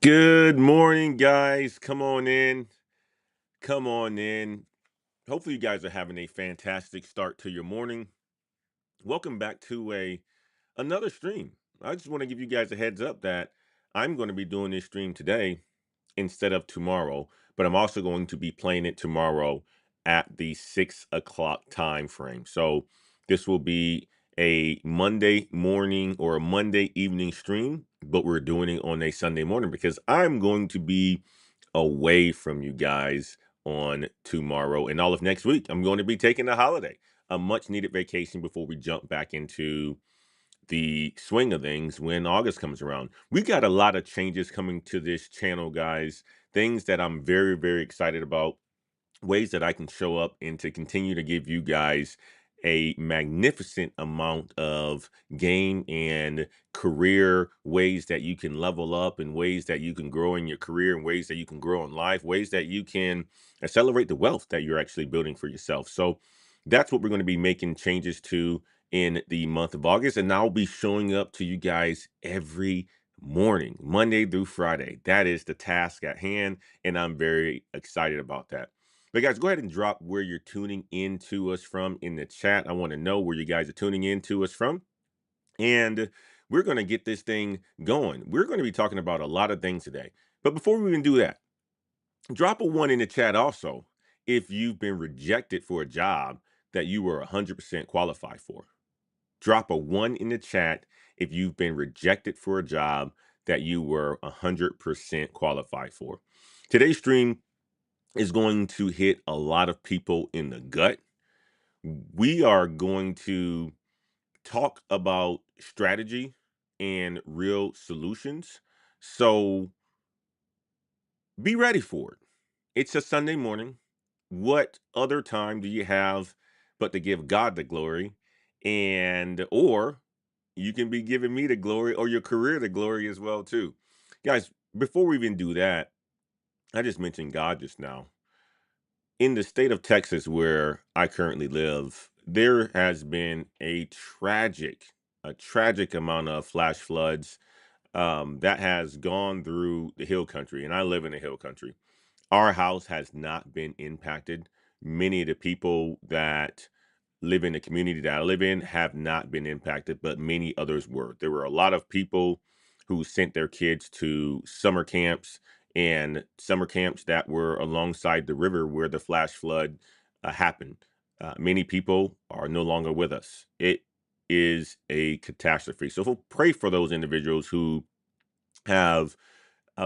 Good morning, guys. Come on in. Come on in. Hopefully, you guys are having a fantastic start to your morning. Welcome back to another stream. I just want to give you guys a heads up that I'm going to be doing this stream today instead of tomorrow, but I'm also going to be playing it tomorrow at the 6 o'clock time frame. So this will be a Monday morning or a Monday evening stream, but we're doing it on a Sunday morning because I'm going to be away from you guys on tomorrow and all of next week. I'm going to be taking a holiday, a much needed vacation before we jump back into the swing of things when August comes around. We got a lot of changes coming to this channel, guys. Things that I'm very, very excited about, ways that I can show up and to continue to give you guys a magnificent amount of game and career ways that you can level up and ways that you can grow in your career and ways that you can grow in life, ways that you can accelerate the wealth that you're actually building for yourself. So that's what we're going to be making changes to in the month of August. And I'll be showing up to you guys every morning, Monday through Friday. That is the task at hand. And I'm very excited about that. But guys, go ahead and drop where you're tuning in to us from in the chat. I want to know where you guys are tuning in to us from. And we're going to get this thing going. We're going to be talking about a lot of things today. But before we even do that, drop a one in the chat also if you've been rejected for a job that you were 100% qualified for. Drop a one in the chat if you've been rejected for a job that you were 100% qualified for. Today's stream is going to hit a lot of people in the gut. We are going to talk about strategy and real solutions. So be ready for it. It's a Sunday morning. What other time do you have but to give God the glory? And or you can be giving me the glory or your career the glory as well too. Guys, before we even do that, I just mentioned God just now. In the state of Texas, where I currently live, there has been a tragic amount of flash floods that has gone through the hill country, and I live in the hill country. Our house has not been impacted. Many of the people that live in the community that I live in have not been impacted, but many others were. There were a lot of people who sent their kids to summer camps that were alongside the river where the flash flood happened. Many people are no longer with us. It is a catastrophe. So we'll pray for those individuals who have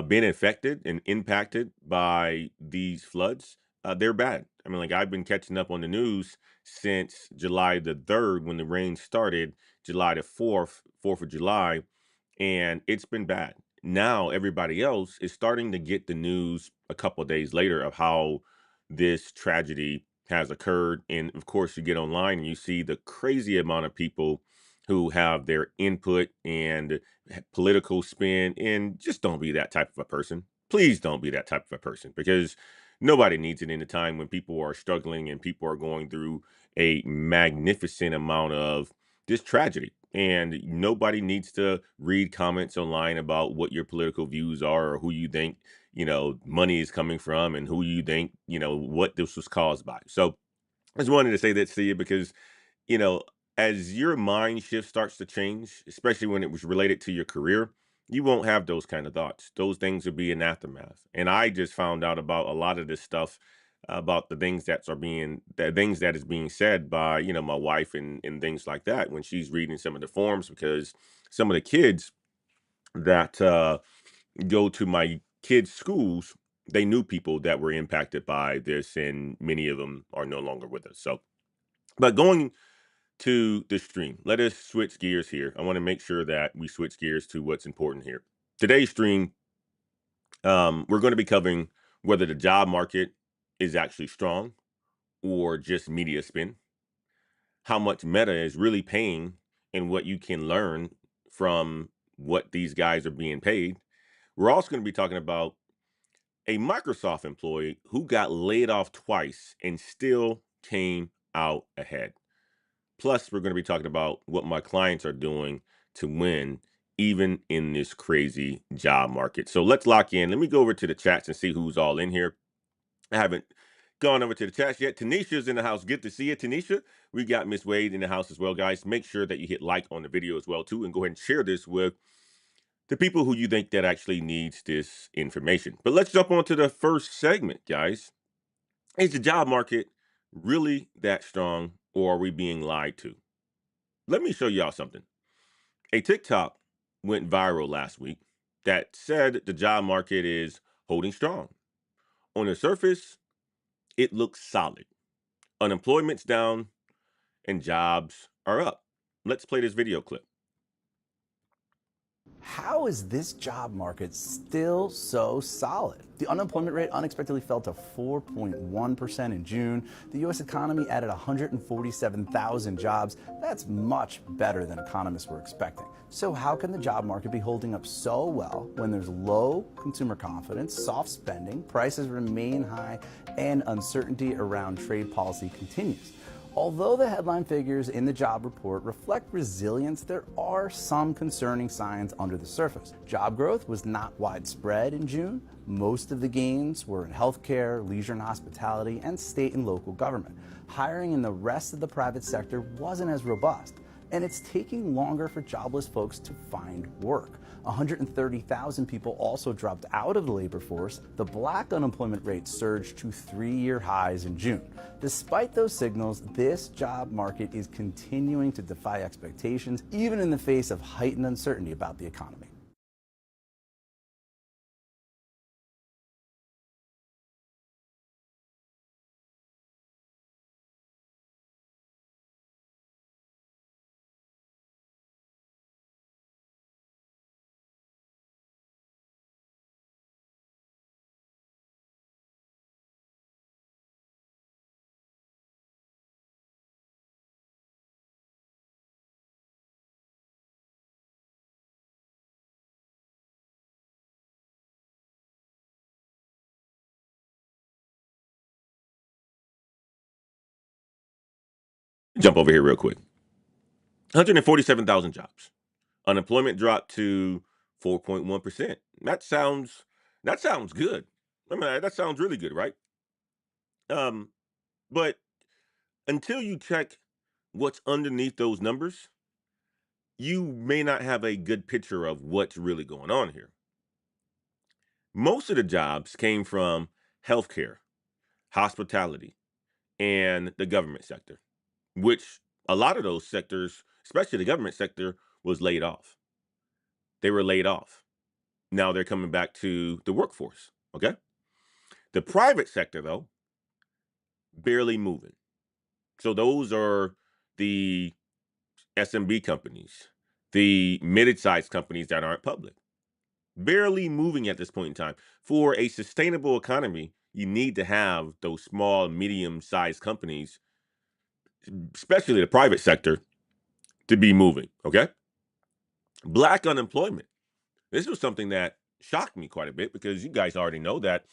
been affected and impacted by these floods. They're bad. I mean, like I've been catching up on the news since July the 3rd when the rain started, July the 4th, 4th of July, and it's been bad. Now everybody else is starting to get the news a couple of days later of how this tragedy has occurred. And of course, you get online and you see the crazy amount of people who have their input and political spin. And just don't be that type of a person. Please don't be that type of a person because nobody needs it in a time when people are struggling and people are going through a magnificent amount of this tragedy. And nobody needs to read comments online about what your political views are or who you think, money is coming from and who you think, what this was caused by. So I just wanted to say that to you because, you know, as your mind shift starts to change, especially when it was related to your career, you won't have those kind of thoughts. Those things will be an aftermath. And I just found out about a lot of this stuff about the things that is being said by, my wife and things like that when she's reading some of the forums because some of the kids that go to my kids' schools, they knew people that were impacted by this, and many of them are no longer with us. So, but going to the stream. Let us switch gears here. I want to make sure that we switch gears to what's important here. Today's stream, we're going to be covering whether the job market is actually strong or just media spin, how much Meta is really paying, and what you can learn from what these guys are being paid. We're also going to be talking about a Microsoft employee who got laid off twice and still came out ahead. Plus, we're going to be talking about what my clients are doing to win even in this crazy job market. So let's lock in. Let me go over to the chats and see who's all in here. I haven't gone over to the chats yet. Tanisha's in the house. Good to see you, Tanisha. We got Miss Wade in the house as well, guys. Make sure that you hit like on the video as well, too, and go ahead and share this with the people who you think that actually needs this information. But let's jump on to the first segment, guys. Is the job market really that strong, or are we being lied to? Let me show y'all something. A TikTok went viral last week that said the job market is holding strong. On the surface, it looks solid. Unemployment's down and jobs are up. Let's play this video clip. How is this job market still so solid? The unemployment rate unexpectedly fell to 4.1% in June. The U.S. economy added 147,000 jobs. That's much better than economists were expecting. So how can the job market be holding up so well when there's low consumer confidence, soft spending, prices remain high, and uncertainty around trade policy continues? Although the headline figures in the job report reflect resilience, there are some concerning signs under the surface. Job growth was not widespread in June. Most of the gains were in healthcare, leisure and hospitality, and state and local government. Hiring in the rest of the private sector wasn't as robust, and it's taking longer for jobless folks to find work. 130,000 people also dropped out of the labor force. The black unemployment rate surged to 3-year highs in June. Despite those signals, this job market is continuing to defy expectations, even in the face of heightened uncertainty about the economy. Jump over here real quick. 147,000 jobs. Unemployment dropped to 4.1%. That sounds good. I mean, that sounds really good, right? Um, but until you check what's underneath those numbers, you may not have a good picture of what's really going on here. Most of the jobs came from healthcare, hospitality, and the government sector, which a lot of those sectors, especially the government sector, was laid off. They were laid off. Now they're coming back to the workforce. Okay. The private sector, though, barely moving. So those are the SMB companies, the mid-sized companies that aren't public, barely moving at this point in time. For a sustainable economy, you need to have those small, medium-sized companies, especially the private sector, to be moving. Okay. Black unemployment. This was something that shocked me quite a bit because you guys already know that,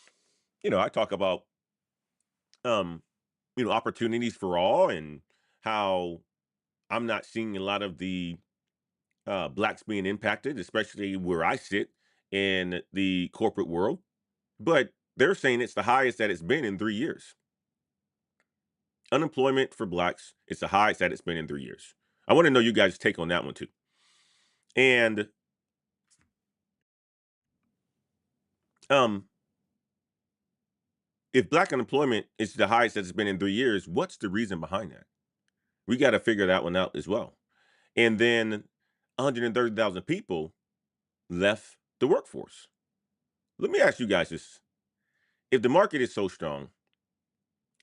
I talk about, um, opportunities for all and how I'm not seeing a lot of the blacks being impacted, especially where I sit in the corporate world. But they're saying it's the highest that it's been in 3 years. Unemployment for blacks, it's the highest that it's been in 3 years. I want to know you guys' take on that one too. And um, if black unemployment is the highest that it's been in 3 years, what's the reason behind that? We got to figure that one out as well. And then 130,000 people left the workforce. Let me ask you guys this. If the market is so strong,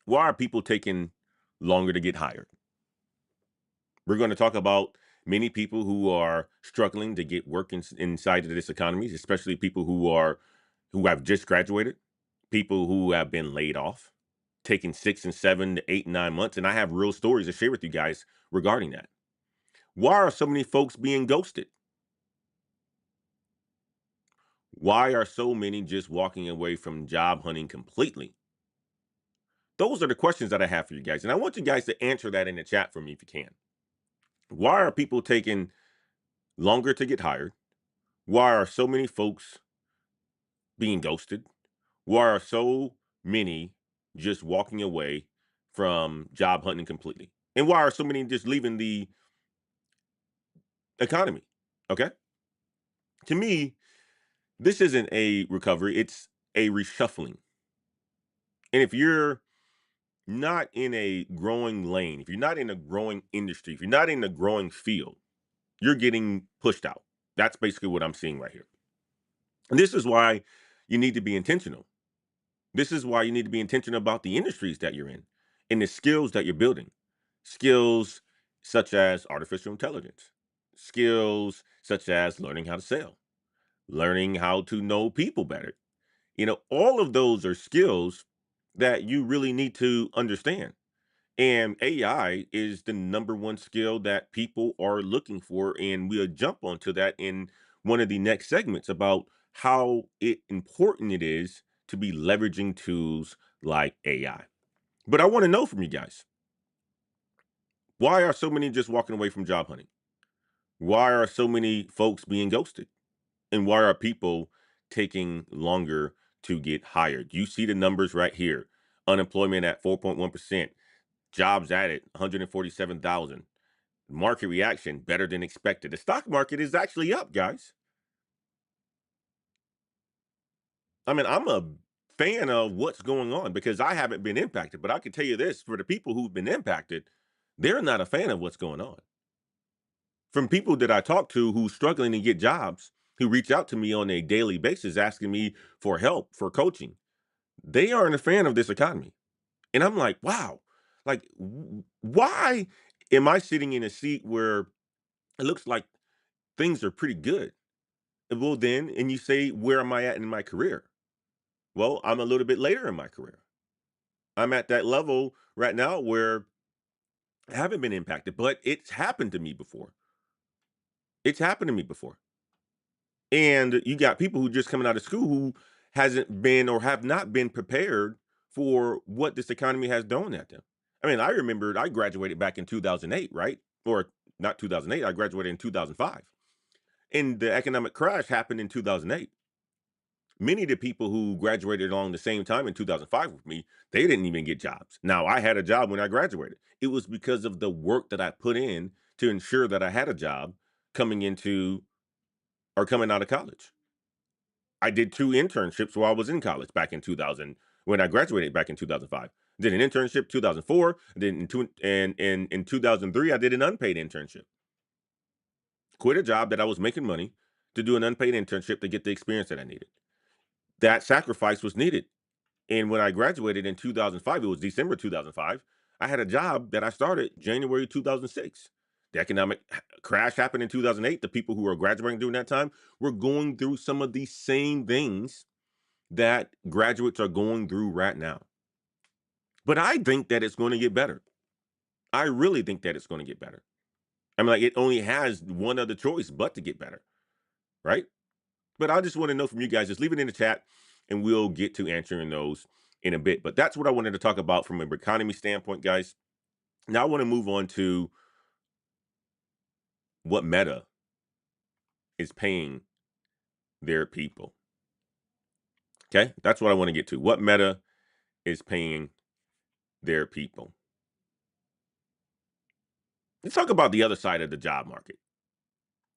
why are people taking longer to get hired? We're going to talk about many people who are struggling to get work inside of this economy, especially people who have just graduated, people who have been laid off, taking 6 and 7 to 8 and 9 months. And I have real stories to share with you guys regarding that. Why are so many folks being ghosted? Why are so many just walking away from job hunting completely? Those are the questions that I have for you guys. And I want you guys to answer that in the chat for me if you can. Why are people taking longer to get hired? Why are so many folks being ghosted? Why are so many just walking away from job hunting completely? And why are so many just leaving the economy? Okay. To me, this isn't a recovery, it's a reshuffling. And if you're not in a growing lane, if you're not in a growing industry, if you're not in a growing field, you're getting pushed out. That's basically what I'm seeing right here. And this is why you need to be intentional. This is why you need to be intentional about the industries that you're in and the skills that you're building. Skills such as artificial intelligence, skills such as learning how to sell, learning how to know people better. All of those are skills that you really need to understand. And AI is the number one skill that people are looking for. And we'll jump onto that in one of the next segments about how important it is to be leveraging tools like AI. But I want to know from you guys, why are so many just walking away from job hunting? Why are so many folks being ghosted? And why are people taking longer to get hired? You see the numbers right here. Unemployment at 4.1%, jobs added 147,000. Market reaction better than expected. The stock market is actually up, guys. I mean, I'm a fan of what's going on because I haven't been impacted, but I can tell you this, for the people who've been impacted, they're not a fan of what's going on. From people that I talk to who's struggling to get jobs, who reach out to me on a daily basis asking me for help, for coaching, they aren't a fan of this economy. And I'm like, wow, like, why am I sitting in a seat where it looks like things are pretty good? Well, then, and you say, where am I at in my career? Well, I'm a little bit later in my career. I'm at that level right now where I haven't been impacted, but it's happened to me before. It's happened to me before. And you got people who just coming out of school who hasn't been or have not been prepared for what this economy has thrown at them. I mean, I remembered I graduated back in 2008, right? Or not 2008, I graduated in 2005. And the economic crash happened in 2008. Many of the people who graduated along the same time in 2005 with me, they didn't even get jobs. Now, I had a job when I graduated. It was because of the work that I put in to ensure that I had a job coming into or coming out of college. I did 2 internships while I was in college back in 2000 when I graduated back in 2005. Did an internship 2004, then in 2003 I did an unpaid internship. Quit a job that I was making money to do an unpaid internship to get the experience that I needed. That sacrifice was needed. And when I graduated in 2005, it was December 2005, I had a job that I started January 2006. The economic crash happened in 2008. The people who were graduating during that time were going through some of the same things that graduates are going through right now. But I think that it's going to get better. I really think that it's going to get better. I mean, like, it only has one other choice but to get better, right? But I just want to know from you guys. Just leave it in the chat and we'll get to answering those in a bit. But that's what I wanted to talk about from an economy standpoint, guys. Now I want to move on to what Meta is paying their people. Okay. That's what I want to get to. What Meta is paying their people. Let's talk about the other side of the job market.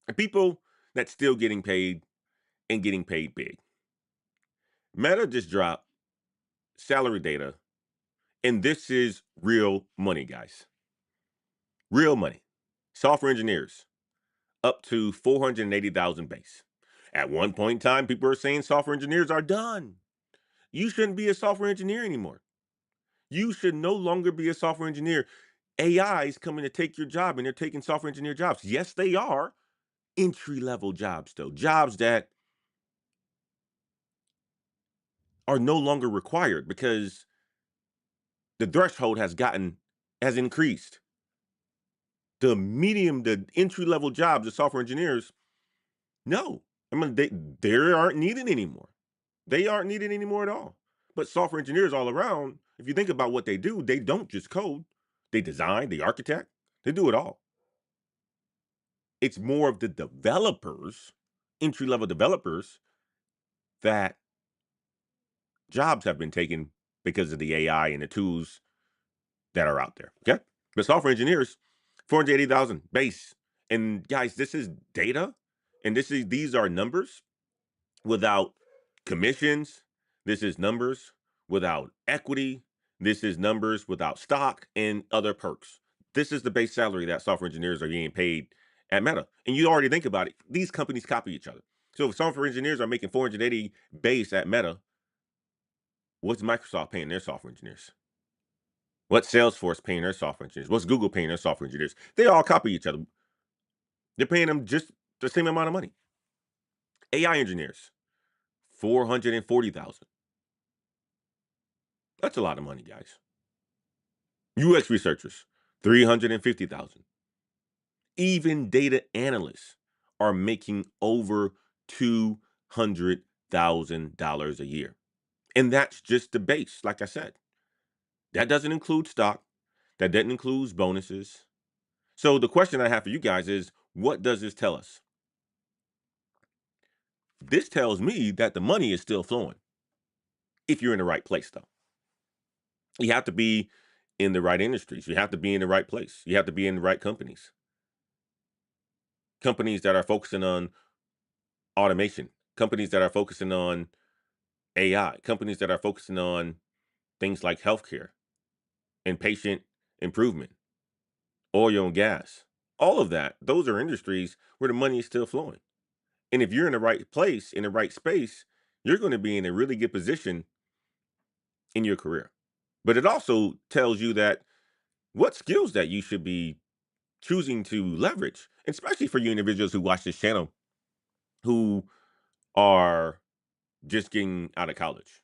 The people that's still getting paid and getting paid big. Meta just dropped salary data, and this is real money, guys. Real money. Software engineers up to 480,000 base. At one point in time, people are saying software engineers are done. You shouldn't be a software engineer anymore. You should no longer be a software engineer. AI is coming to take your job, and they're taking software engineer jobs. Yes, they are entry level jobs, though. Jobs that are no longer required because the threshold has increased. The entry level jobs of software engineers, no. I mean, they aren't needed anymore. They aren't needed anymore at all. But software engineers all around, if you think about what they don't just code. They design, they architect, they do it all. It's more of the developers entry-level developers that jobs have been taken because of the AI and the tools that are out there. Okay. But software engineers, 480,000 base. And guys, this is data. And these are numbers without commissions. This is numbers without equity. This is numbers without stock and other perks. This is the base salary that software engineers are getting paid at Meta. And you already think about it. These companies copy each other. So if software engineers are making 480 base at Meta, what's Microsoft paying their software engineers? What's Salesforce paying their software engineers? What's Google paying their software engineers? They all copy each other. They're paying them just the same amount of money. AI engineers, 440,000. That's a lot of money, guys. UX researchers, 350,000. Even data analysts are making over $200,000 a year. And that's just the base, like I said. That doesn't include stock. That doesn't include bonuses. So the question I have for you guys is, what does this tell us? This tells me that the money is still flowing if you're in the right place, though. You have to be in the right industries. You have to be in the right place. You have to be in the right companies. Companies that are focusing on automation, companies that are focusing on AI, companies that are focusing on things like healthcare and patient improvement, oil and gas. All of that, those are industries where the money is still flowing. And if you're in the right place, in the right space, you're going to be in a really good position in your career. But it also tells you that what skills that you should be choosing to leverage, especially for you individuals who watch this channel who are just getting out of college.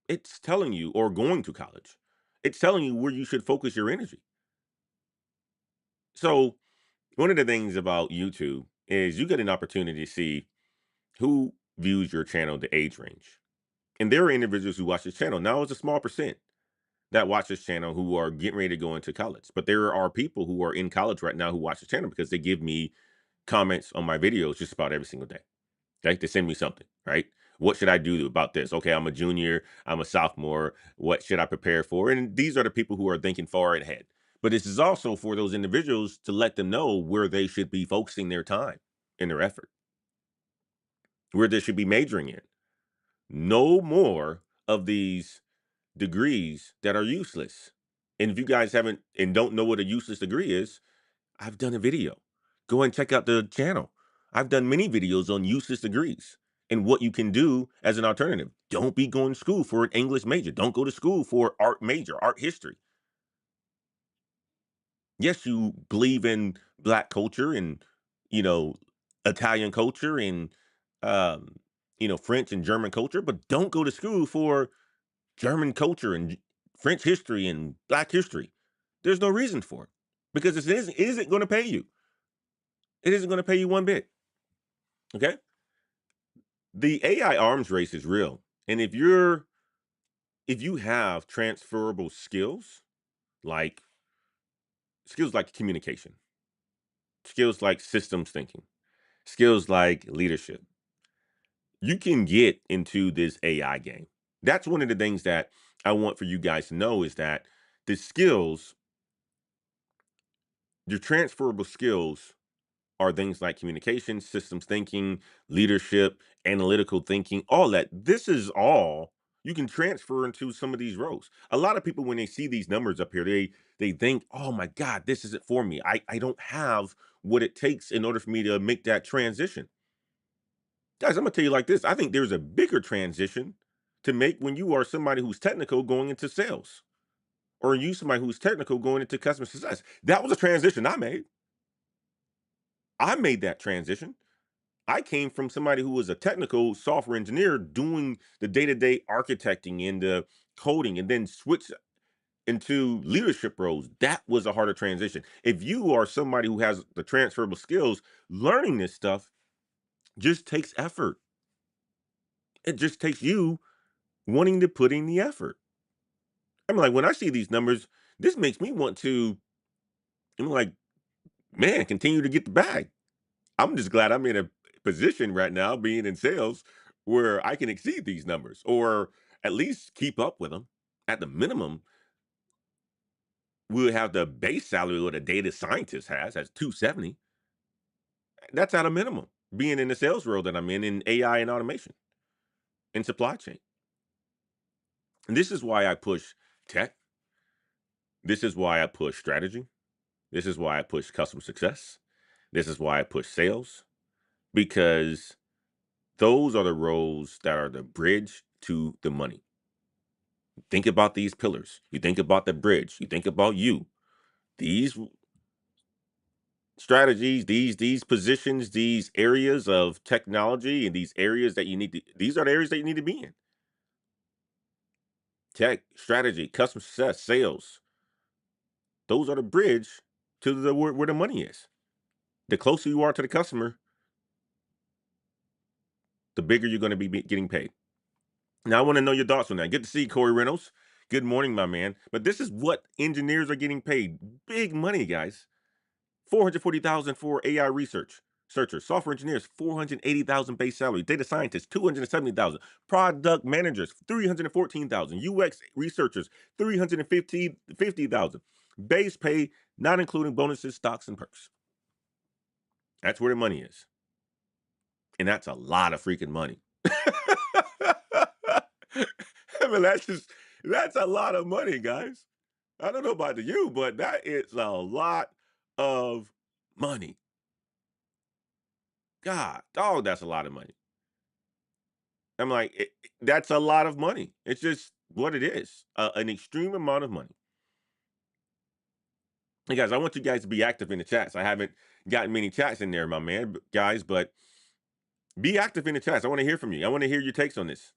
It's telling you, or going to college, it's telling you where you should focus your energy. So, one of the things about YouTube is you get an opportunity to see who views your channel, the age range. And there are individuals who watch this channel. Now, it's a small percent that watch this channel who are getting ready to go into college. But there are people who are in college right now who watch the channel because they give me comments on my videos just about every single day. Okay, they send me something, right? What should I do about this? Okay, I'm a junior, I'm a sophomore. What should I prepare for? And these are the people who are thinking far ahead. But this is also for those individuals to let them know where they should be focusing their time and their effort, where they should be majoring in. No more of these degrees that are useless. And if you guys haven't and don't know what a useless degree is, I've done a video. Go and check out the channel. I've done many videos on useless degrees and what you can do as an alternative. Don't be going to school for an English major. Don't go to school for art major, art history. Yes, you believe in black culture and, you know, Italian culture and, um, French and German culture, but don't go to school for German culture and French history and black history. There's no reason for it because it isn't going to pay you. It isn't going to pay you one bit. Okay. The AI arms race is real. And if you have transferable like skills like communication, skills like systems thinking, skills like leadership, you can get into this AI game. That's one of the things that I want for you guys to know is that the skills, your transferable skills are things like communication, systems thinking, leadership, analytical thinking, all that. This is all you can transfer into some of these roles. A lot of people, when they see these numbers up here, they think, oh my God, this isn't for me. I don't have what it takes in order for me to make that transition. Guys, I'm gonna tell you like this. I think there's a bigger transition to make when you are somebody who's technical going into sales, or you somebody who's technical going into customer success. That was a transition I made. I made that transition. I came from somebody who was a technical software engineer doing the day-to-day architecting and the coding and then switch into leadership roles. That was a harder transition. If you are somebody who has the transferable skills, learning this stuff just takes effort. It just takes you wanting to put in the effort. I'm like, when I see these numbers, this makes me want to, I'm like, man, continue to get the bag. I'm just glad I'm in position right now, being in sales, where I can exceed these numbers or at least keep up with them. At the minimum, we'll have the base salary what a data scientist has 270. That's at a minimum. Being in the sales world that I'm in AI and automation and supply chain. And this is why I push tech. This is why I push strategy. This is why I push customer success. This is why I push sales, because those are the roles that are the bridge to the money. Think about these pillars. You think about the bridge. You think about you. These strategies, these positions, these areas of technology, and these areas that you need to. These are the areas that you need to be in. Tech, strategy, customer success, sales. Those are the bridge to the where the money is. The closer you are to the customer, the bigger you're going to be getting paid. Now, I want to know your thoughts on that. Good to see you, Corey Reynolds. Good morning, my man. But this is what engineers are getting paid. Big money, guys. 440,000 for AI research searchers, software engineers, 480,000 base salary, data scientists, 270,000, product managers, 314,000, UX researchers, 350,000. Base pay, not including bonuses, stocks, and perks. That's where the money is. And that's a lot of freaking money. I mean, that's a lot of money, guys. I don't know about you, but that is a lot of money. God, dog, that's a lot of money. I'm like, that's a lot of money. It's just what it is, an extreme amount of money. Hey guys, I want you guys to be active in the chats. I haven't gotten many chats in there, my man, guys, but be active in the chats. I want to hear from you. I want to hear your takes on this.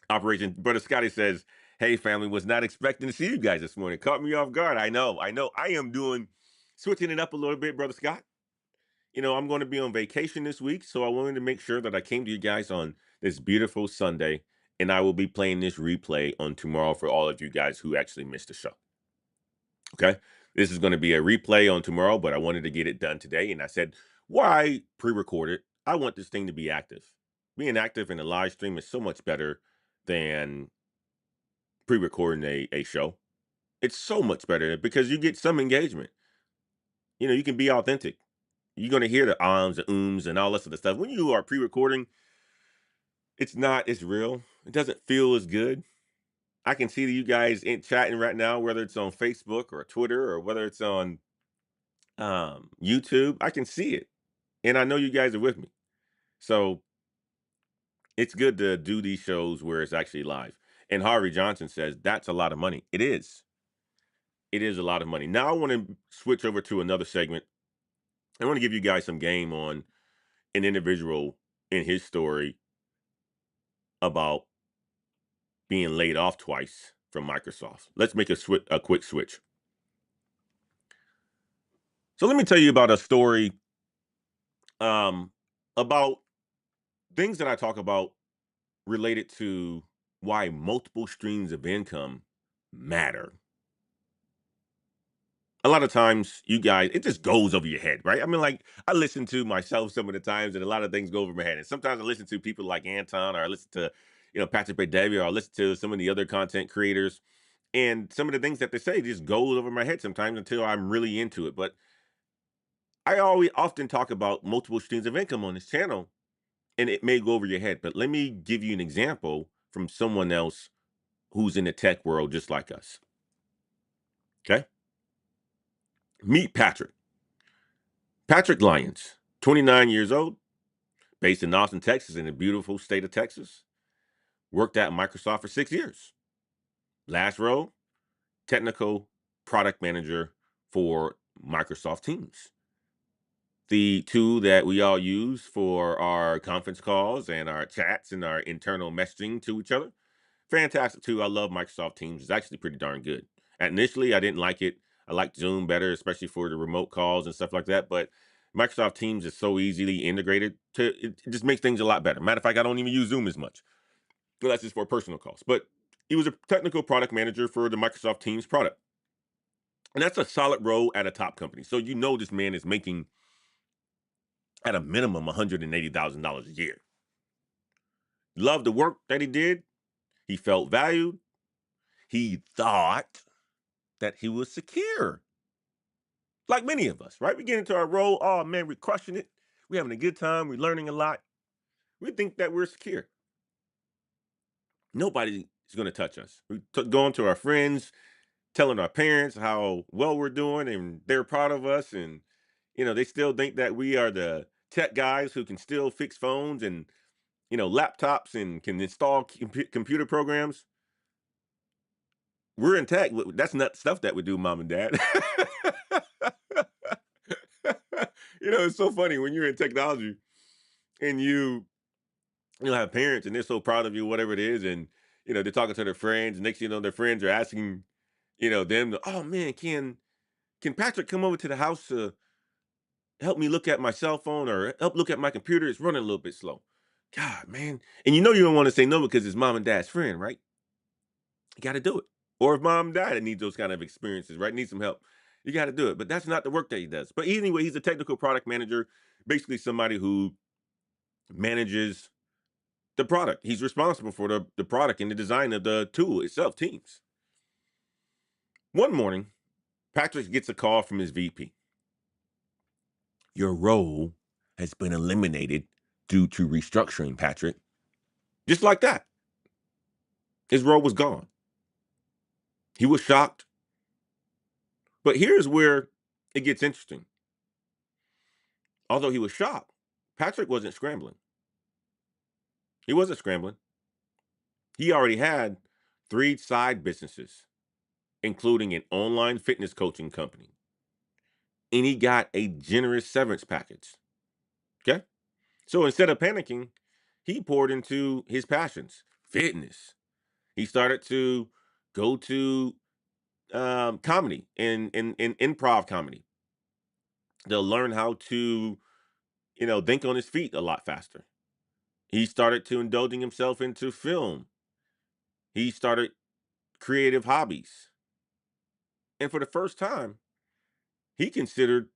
Operation Brother Scotty says, "Hey family, was not expecting to see you guys this morning. Caught me off guard. I know. I am doing switching it up a little bit, Brother Scott. I'm going to be on vacation this week, so I wanted to make sure that I came to you guys on this beautiful Sunday, and I will be playing this replay on tomorrow for all of you guys who actually missed the show. Okay, this is going to be a replay on tomorrow, but I wanted to get it done today, and I said, why pre-record it? I want this thing to be active. Being active in a live stream is so much better than pre-recording a show. It's so much better because you get some engagement. You can be authentic. You're gonna hear the ums, the ums, and all this other stuff. When you are pre-recording, it's not as real. It doesn't feel as good. I can see that you guys in chatting right now, whether it's on Facebook or Twitter or whether it's on YouTube. I can see it, and I know you guys are with me. So it's good to do these shows where it's actually live. And Harvey Johnson says that's a lot of money. It is. It is a lot of money. Now I want to switch over to another segment. I want to give you guys some game on an individual in his story about being laid off twice from Microsoft. Let's make a quick switch. So let me tell you about a story about things that I talk about related to why multiple streams of income matter. A lot of times, you guys, it just goes over your head, right? I mean, like, I listen to myself some of the times, and a lot of things go over my head. And sometimes I listen to people like Anton, or I listen to, Patrick Bet-David, or I listen to some of the other content creators. And some of the things that they say just goes over my head sometimes until I'm really into it. But I always often talk about multiple streams of income on this channel, and it may go over your head. But let me give you an example from someone else who's in the tech world just like us. Okay? Meet Patrick. Patrick Lyons, 29 years old, based in Austin, Texas, in the beautiful state of Texas. Worked at Microsoft for 6 years. Last role, technical product manager for Microsoft Teams, the tool that we all use for our conference calls and our chats and our internal messaging to each other. Fantastic tool. I love Microsoft Teams. It's actually pretty darn good. Initially, I didn't like it. I liked Zoom better, especially for the remote calls and stuff like that. But Microsoft Teams is so easily integrated it just makes things a lot better. Matter of fact, I don't even use Zoom as much. So that's just for personal calls. But he was a technical product manager for the Microsoft Teams product. And that's a solid role at a top company. So you know this man is making at a minimum $180,000 a year. Loved the work that he did. He felt valued. He thought that he was secure. Like many of us, right? We get into our role. Oh man, we're crushing it. We're having a good time. We're learning a lot. We think that we're secure. Nobody is going to touch us. We going to our friends, telling our parents how well we're doing, and they're proud of us. And they still think that we are the tech guys who can still fix phones and laptops and can install computer programs. We're in tech. That's not stuff that we do, mom and dad. It's so funny when you're in technology and you have parents and they're so proud of you, whatever it is, and they're talking to their friends. Next, thing you know, their friends are asking, them, oh man, can Patrick come over to the house to help me look at my cell phone or help look at my computer? It's running a little bit slow. God, man. And you don't want to say no because it's mom and dad's friend, right? You got to do it. Or if mom and dad needs those kind of experiences, right? Need some help. You got to do it. But that's not the work that he does. But anyway, he's a technical product manager, basically somebody who manages the product. He's responsible for the product and the design of the tool itself, Teams. One morning, Patrick gets a call from his VP. Your role has been eliminated due to restructuring, Patrick. Just like that. His role was gone. He was shocked. But here's where it gets interesting. Although he was shocked, Patrick wasn't scrambling. He wasn't scrambling. He already had 3 side businesses, including an online fitness coaching company. And he got a generous severance package. Okay? So instead of panicking, he poured into his passions, fitness. He started to go to comedy and improv comedy. They'll learn how to, think on his feet a lot faster. He started to indulging himself into film. He started creative hobbies. And for the first time, he considered,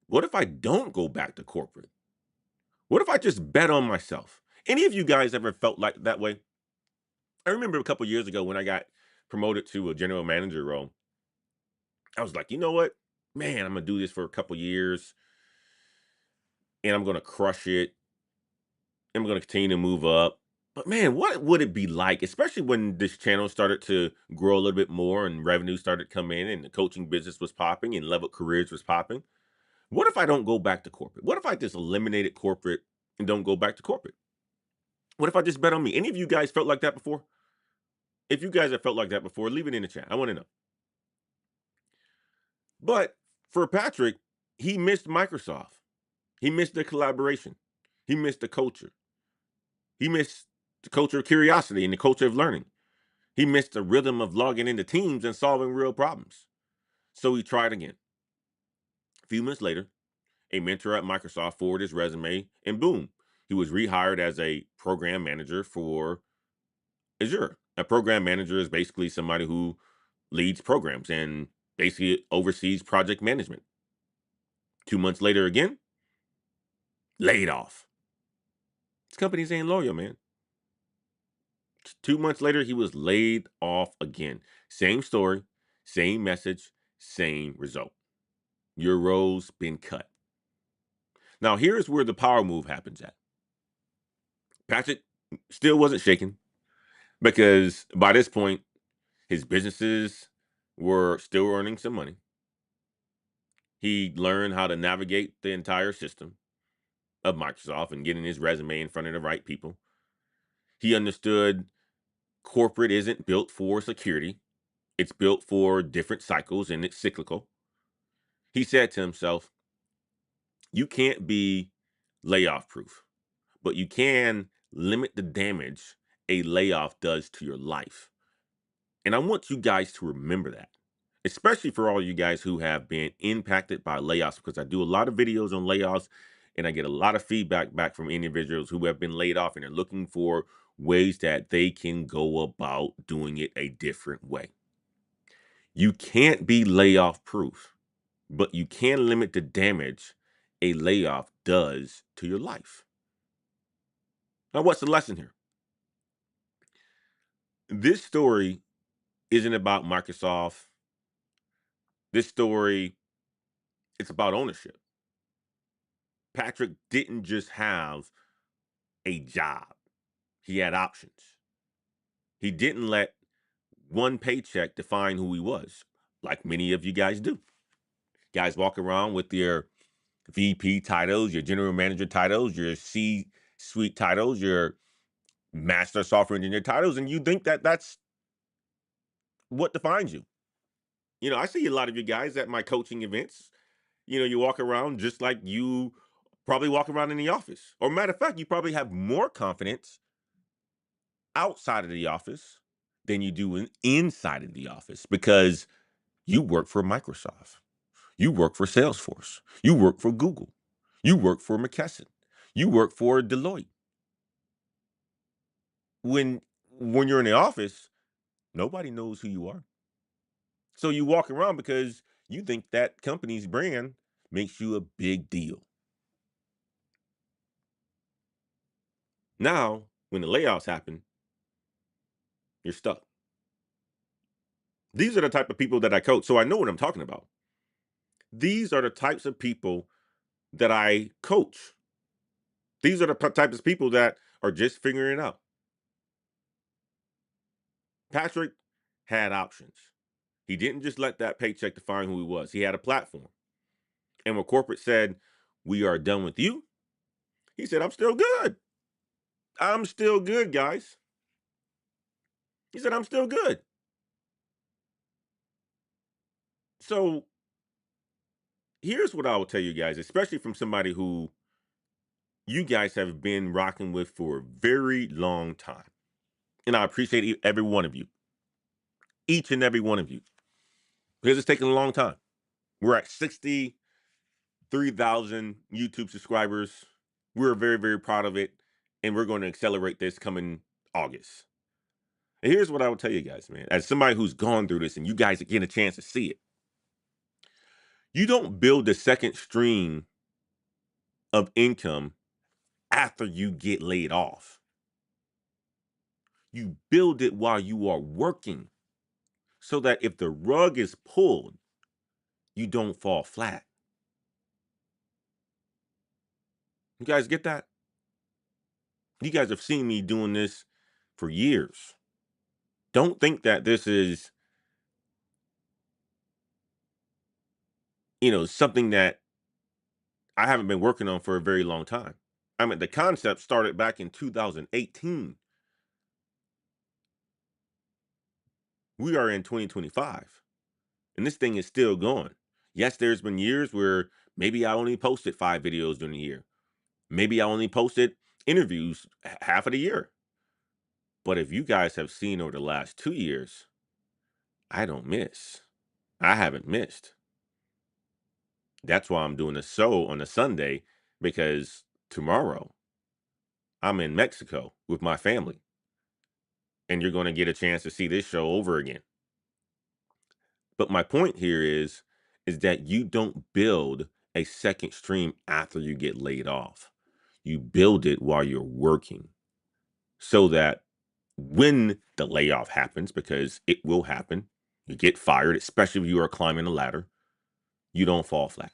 what if I don't go back to corporate? What if I just bet on myself? Any of you guys ever felt like that way? I remember a couple years ago when I got promoted to a general manager role. I was like, you know what? Man, I'm going to do this for a couple years and I'm going to crush it. I'm going to continue to move up. But man, what would it be like, especially when this channel started to grow a little bit more and revenue started to come in and the coaching business was popping and level careers was popping? What if I don't go back to corporate? What if I just eliminated corporate and don't go back to corporate? What if I just bet on me? Any of you guys felt like that before? If you guys have felt like that before, leave it in the chat. I want to know. But for Patrick, he missed Microsoft. He missed the collaboration. He missed the culture. He missed the culture of curiosity and the culture of learning. He missed the rhythm of logging into teams and solving real problems. So he tried again. A few months later, a mentor at Microsoft forwarded his resume, and boom, he was rehired as a program manager for Azure. A program manager is basically somebody who leads programs and basically oversees project management. 2 months later, again, laid off. This company's ain't loyal, man. 2 months later, he was laid off again. Same story, same message, same result. Your role's been cut. Now, here's where the power move happens at. Patrick still wasn't shaken because by this point, his businesses were still earning some money. He learned how to navigate the entire system of Microsoft and getting his resume in front of the right people. He understood corporate isn't built for security. It's built for different cycles and it's cyclical. He said to himself, you can't be layoff proof, but you can limit the damage a layoff does to your life. And I want you guys to remember that, especially for all you guys who have been impacted by layoffs, because I do a lot of videos on layoffs and I get a lot of feedback back from individuals who have been laid off and are looking for ways that they can go about doing it a different way. You can't be layoff proof, but you can limit the damage a layoff does to your life. Now, what's the lesson here? This story isn't about Microsoft. This story, it's about ownership. Patrick didn't just have a job, he had options. He didn't let one paycheck define who he was, like many of you guys do. Guys walk around with your VP titles, your general manager titles, your C suite titles, your master software engineer titles, and you think that that's what defines you. I see a lot of you guys at my coaching events. You walk around just like you probably walk around in the office. Or matter of fact, you probably have more confidence outside of the office than you do inside of the office because you work for Microsoft. You work for Salesforce. You work for Google. You work for McKesson. You work for Deloitte. When you're in the office, nobody knows who you are. So you walk around because you think that company's brand makes you a big deal. Now, when the layoffs happen, you're stuck. These are the type of people that I coach, so I know what I'm talking about. These are the types of people that I coach. These are the types of people that are just figuring it out. Patrick had options. He didn't just let that paycheck define who he was. He had a platform. And when corporate said, "We are done with you," he said, "I'm still good. I'm still good, guys." He said, "I'm still good." So here's what I will tell you guys, especially from somebody who you guys have been rocking with for a very long time. And I appreciate every one of you, each and every one of you, because it's taken a long time. We're at 63,000 YouTube subscribers. We're very, very proud of it. And we're going to accelerate this coming August. And here's what I will tell you guys, man. As somebody who's gone through this and you guys get a chance to see it, you don't build a second stream of income after you get laid off. You build it while you are working so that if the rug is pulled, you don't fall flat. You guys get that? You guys have seen me doing this for years. Don't think that this is, something that I haven't been working on for a very long time. I mean, the concept started back in 2018. We are in 2025, and this thing is still going. Yes, there's been years where maybe I only posted 5 videos during the year. Maybe I only posted interviews half of the year. But if you guys have seen over the last 2 years, I don't miss. I haven't missed. That's why I'm doing a show on a Sunday, because tomorrow I'm in Mexico with my family. And you're going to get a chance to see this show over again. But my point here is that you don't build a second stream after you get laid off. You build it while you're working so that when the layoff happens, because it will happen, you get fired, especially if you are climbing a ladder, you don't fall flat.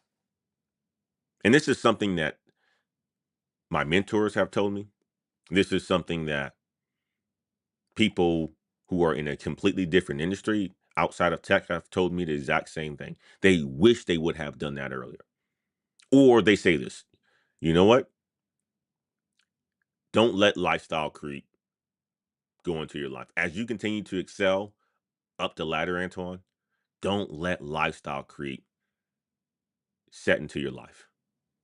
And this is something that my mentors have told me. This is something that people who are in a completely different industry outside of tech have told me the exact same thing. They wish they would have done that earlier. Or they say this, you know what? Don't let lifestyle creep go into your life. As you continue to excel up the ladder, Antoine, don't let lifestyle creep set into your life.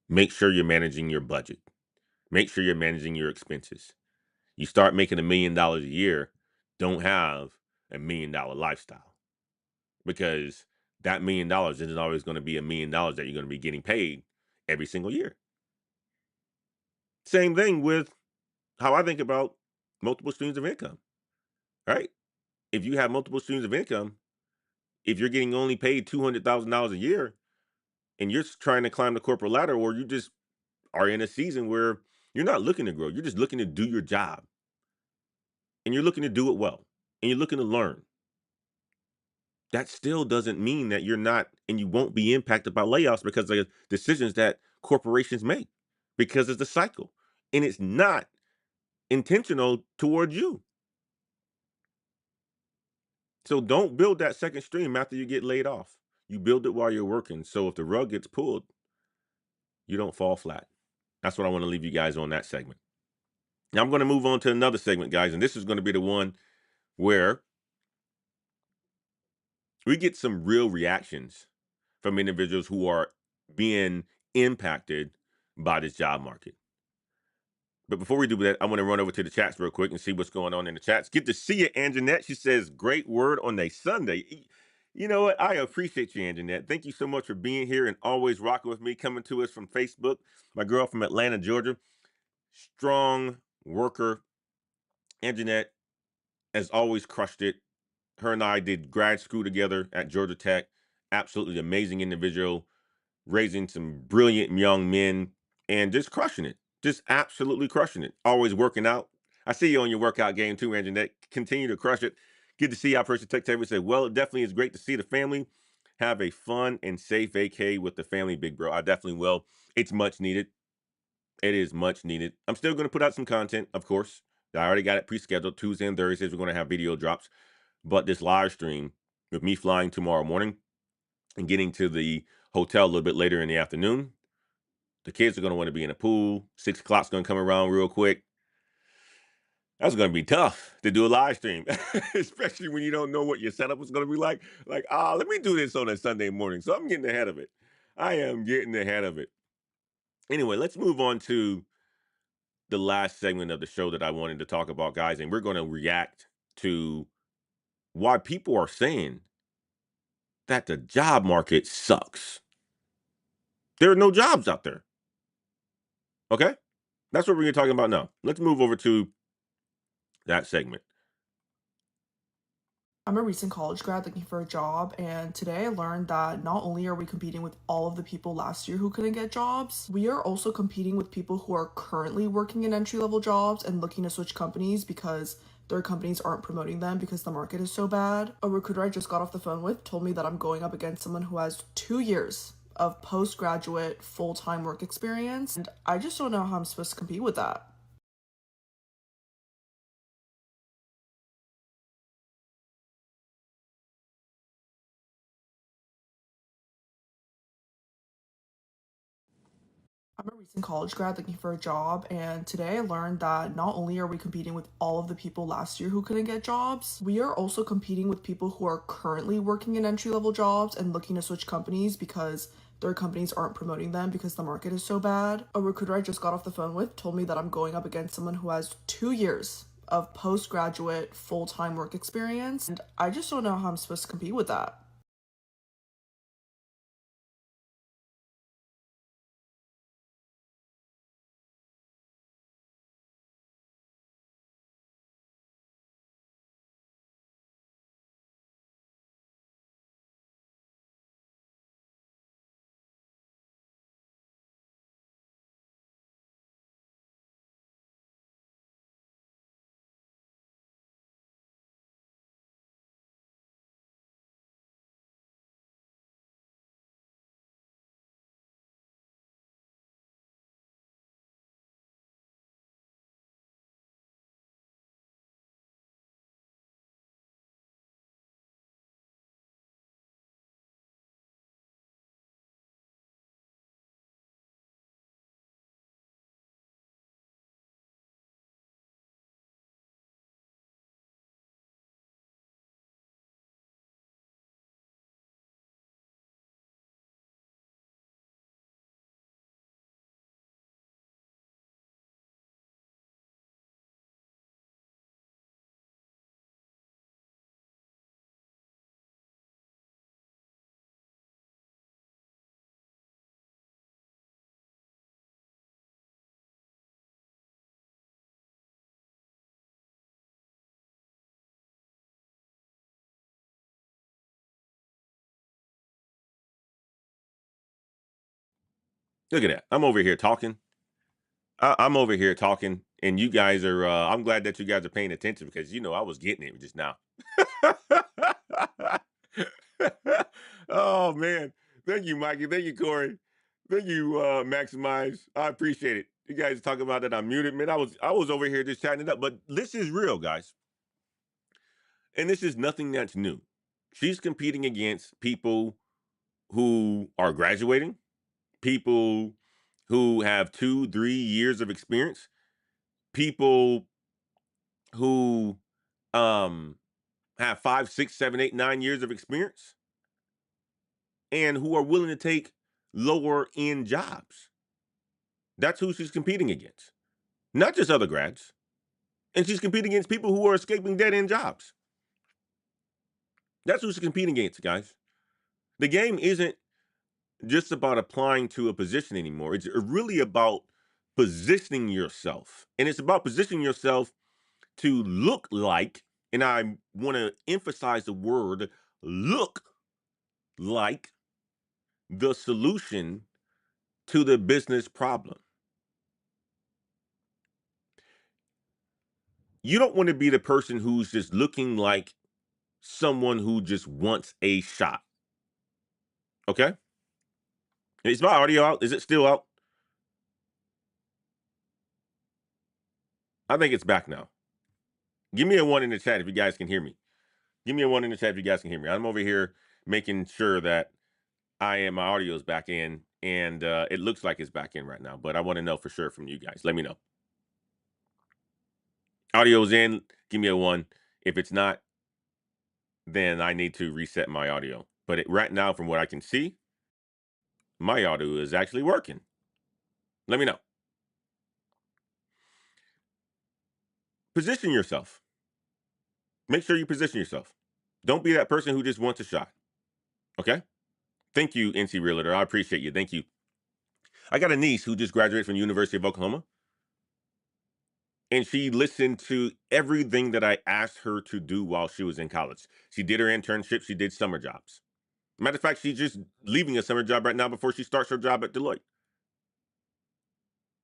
Make sure you're managing your budget. Make sure you're managing your expenses. You start making $1 million a year, don't have $1 million lifestyle, because that $1 million isn't always going to be $1 million that you're going to be getting paid every single year. Same thing with how I think about multiple streams of income, right? If you have multiple streams of income, If you're getting only paid $200,000 a year and you're trying to climb the corporate ladder, or you just are in a season where you're not looking to grow, you're just looking to do your job and you're looking to do it well and you're looking to learn, that still doesn't mean that you're not and you won't be impacted by layoffs because of decisions that corporations make, because it's a cycle and it's not intentional towards you. So don't build that second stream after you get laid off. You build it while you're working. So if the rug gets pulled, you don't fall flat. That's what I want to leave you guys on that segment. Now I'm going to move on to another segment, guys, and this is going to be the one where we get some real reactions from individuals who are being impacted by this job market. But before we do that, I want to run over to the chats real quick and see what's going on in the chats. Good to see you, Anjanette. She says, great word on a Sunday. You know what? I appreciate you, Anjanette. Thank you so much for being here and always rocking with me, coming to us from Facebook. My girl from Atlanta, Georgia. Strong worker. Anjanette has always crushed it. Her and I did grad school together at Georgia Tech. Absolutely amazing individual, raising some brilliant young men and just crushing it. Just absolutely crushing it. Always working out. I see you on your workout game too, Anjanette. Continue to crush it. Good to see you. Person Tech Taylor said, well, it definitely is great to see the family have a fun and safe vacay with the family, big bro. I definitely will. It's much needed. It is much needed. I'm still going to put out some content, of course. I already got it pre-scheduled. Tuesday and Thursdays, we're going to have video drops. But this live stream with me flying tomorrow morning and getting to the hotel a little bit later in the afternoon, the kids are going to want to be in the pool. 6 o'clock's going to come around real quick. That's going to be tough to do a live stream, especially when you don't know what your setup is going to be like. Like, let me do this on a Sunday morning. So I'm getting ahead of it. I am getting ahead of it. Anyway, let's move on to the last segment of the show that I wanted to talk about, guys. And we're going to react to why people are saying that the job market sucks. There are no jobs out there. Okay? That's what we're talking about now. Let's move over to that segment. I'm a recent college grad looking for a job, and today I learned that not only are we competing with all of the people last year who couldn't get jobs, we are also competing with people who are currently working in entry level jobs and looking to switch companies because their companies aren't promoting them because the market is so bad. A recruiter I just got off the phone with told me that I'm going up against someone who has 2 years of postgraduate full time work experience, and I just don't know how I'm supposed to compete with that. I'm a recent college grad looking for a job, and today I learned that not only are we competing with all of the people last year who couldn't get jobs, we are also competing with people who are currently working in entry level jobs and looking to switch companies because their companies aren't promoting them because the market is so bad. A recruiter I just got off the phone with told me that I'm going up against someone who has 2 years of postgraduate full time work experience, and I just don't know how I'm supposed to compete with that. Look at that. I'm over here talking. I'm over here talking, and you guys are. I'm glad that you guys are paying attention because I was getting it just now. Oh man, thank you, Mikey. Thank you, Corey. Thank you, Maximize. I appreciate it. You guys talking about that I'm muted, man. I was over here just chatting it up, but this is real, guys, and this is nothing that's new. She's competing against people who are graduating, people who have 2, 3 years of experience, people who um have 5, 6, 7, 8, 9 years of experience, and who are willing to take lower end jobs. That's who she's competing against, not just other grads. And she's competing against people who are escaping dead end jobs. That's who she's competing against, guys. The game isn't just about applying to a position anymore. It's really about positioning yourself. And it's about positioning yourself to look like, and I want to emphasize the word look like, the solution to the business problem. You don't want to be the person who's just looking like someone who just wants a shot. Okay? Is my audio out? Is it still out? I think it's back now. Give me a one in the chat if you guys can hear me. Give me a one in the chat if you guys can hear me. I'm over here making sure that my audio is back in, and it looks like it's back in right now, but I want to know for sure from you guys. Let me know. Audio's in. Give me a one. If it's not, then I need to reset my audio. But right now, from what I can see, my audio is actually working. Let me know. Position yourself. Make sure you position yourself. Don't be that person who just wants a shot. Okay? Thank you, NC Realtor. I appreciate you. Thank you. I got a niece who just graduated from the University of Oklahoma, and she listened to everything that I asked her to do while she was in college. She did her internship. She did summer jobs. Matter of fact, she's just leaving a summer job right now before she starts her job at Deloitte.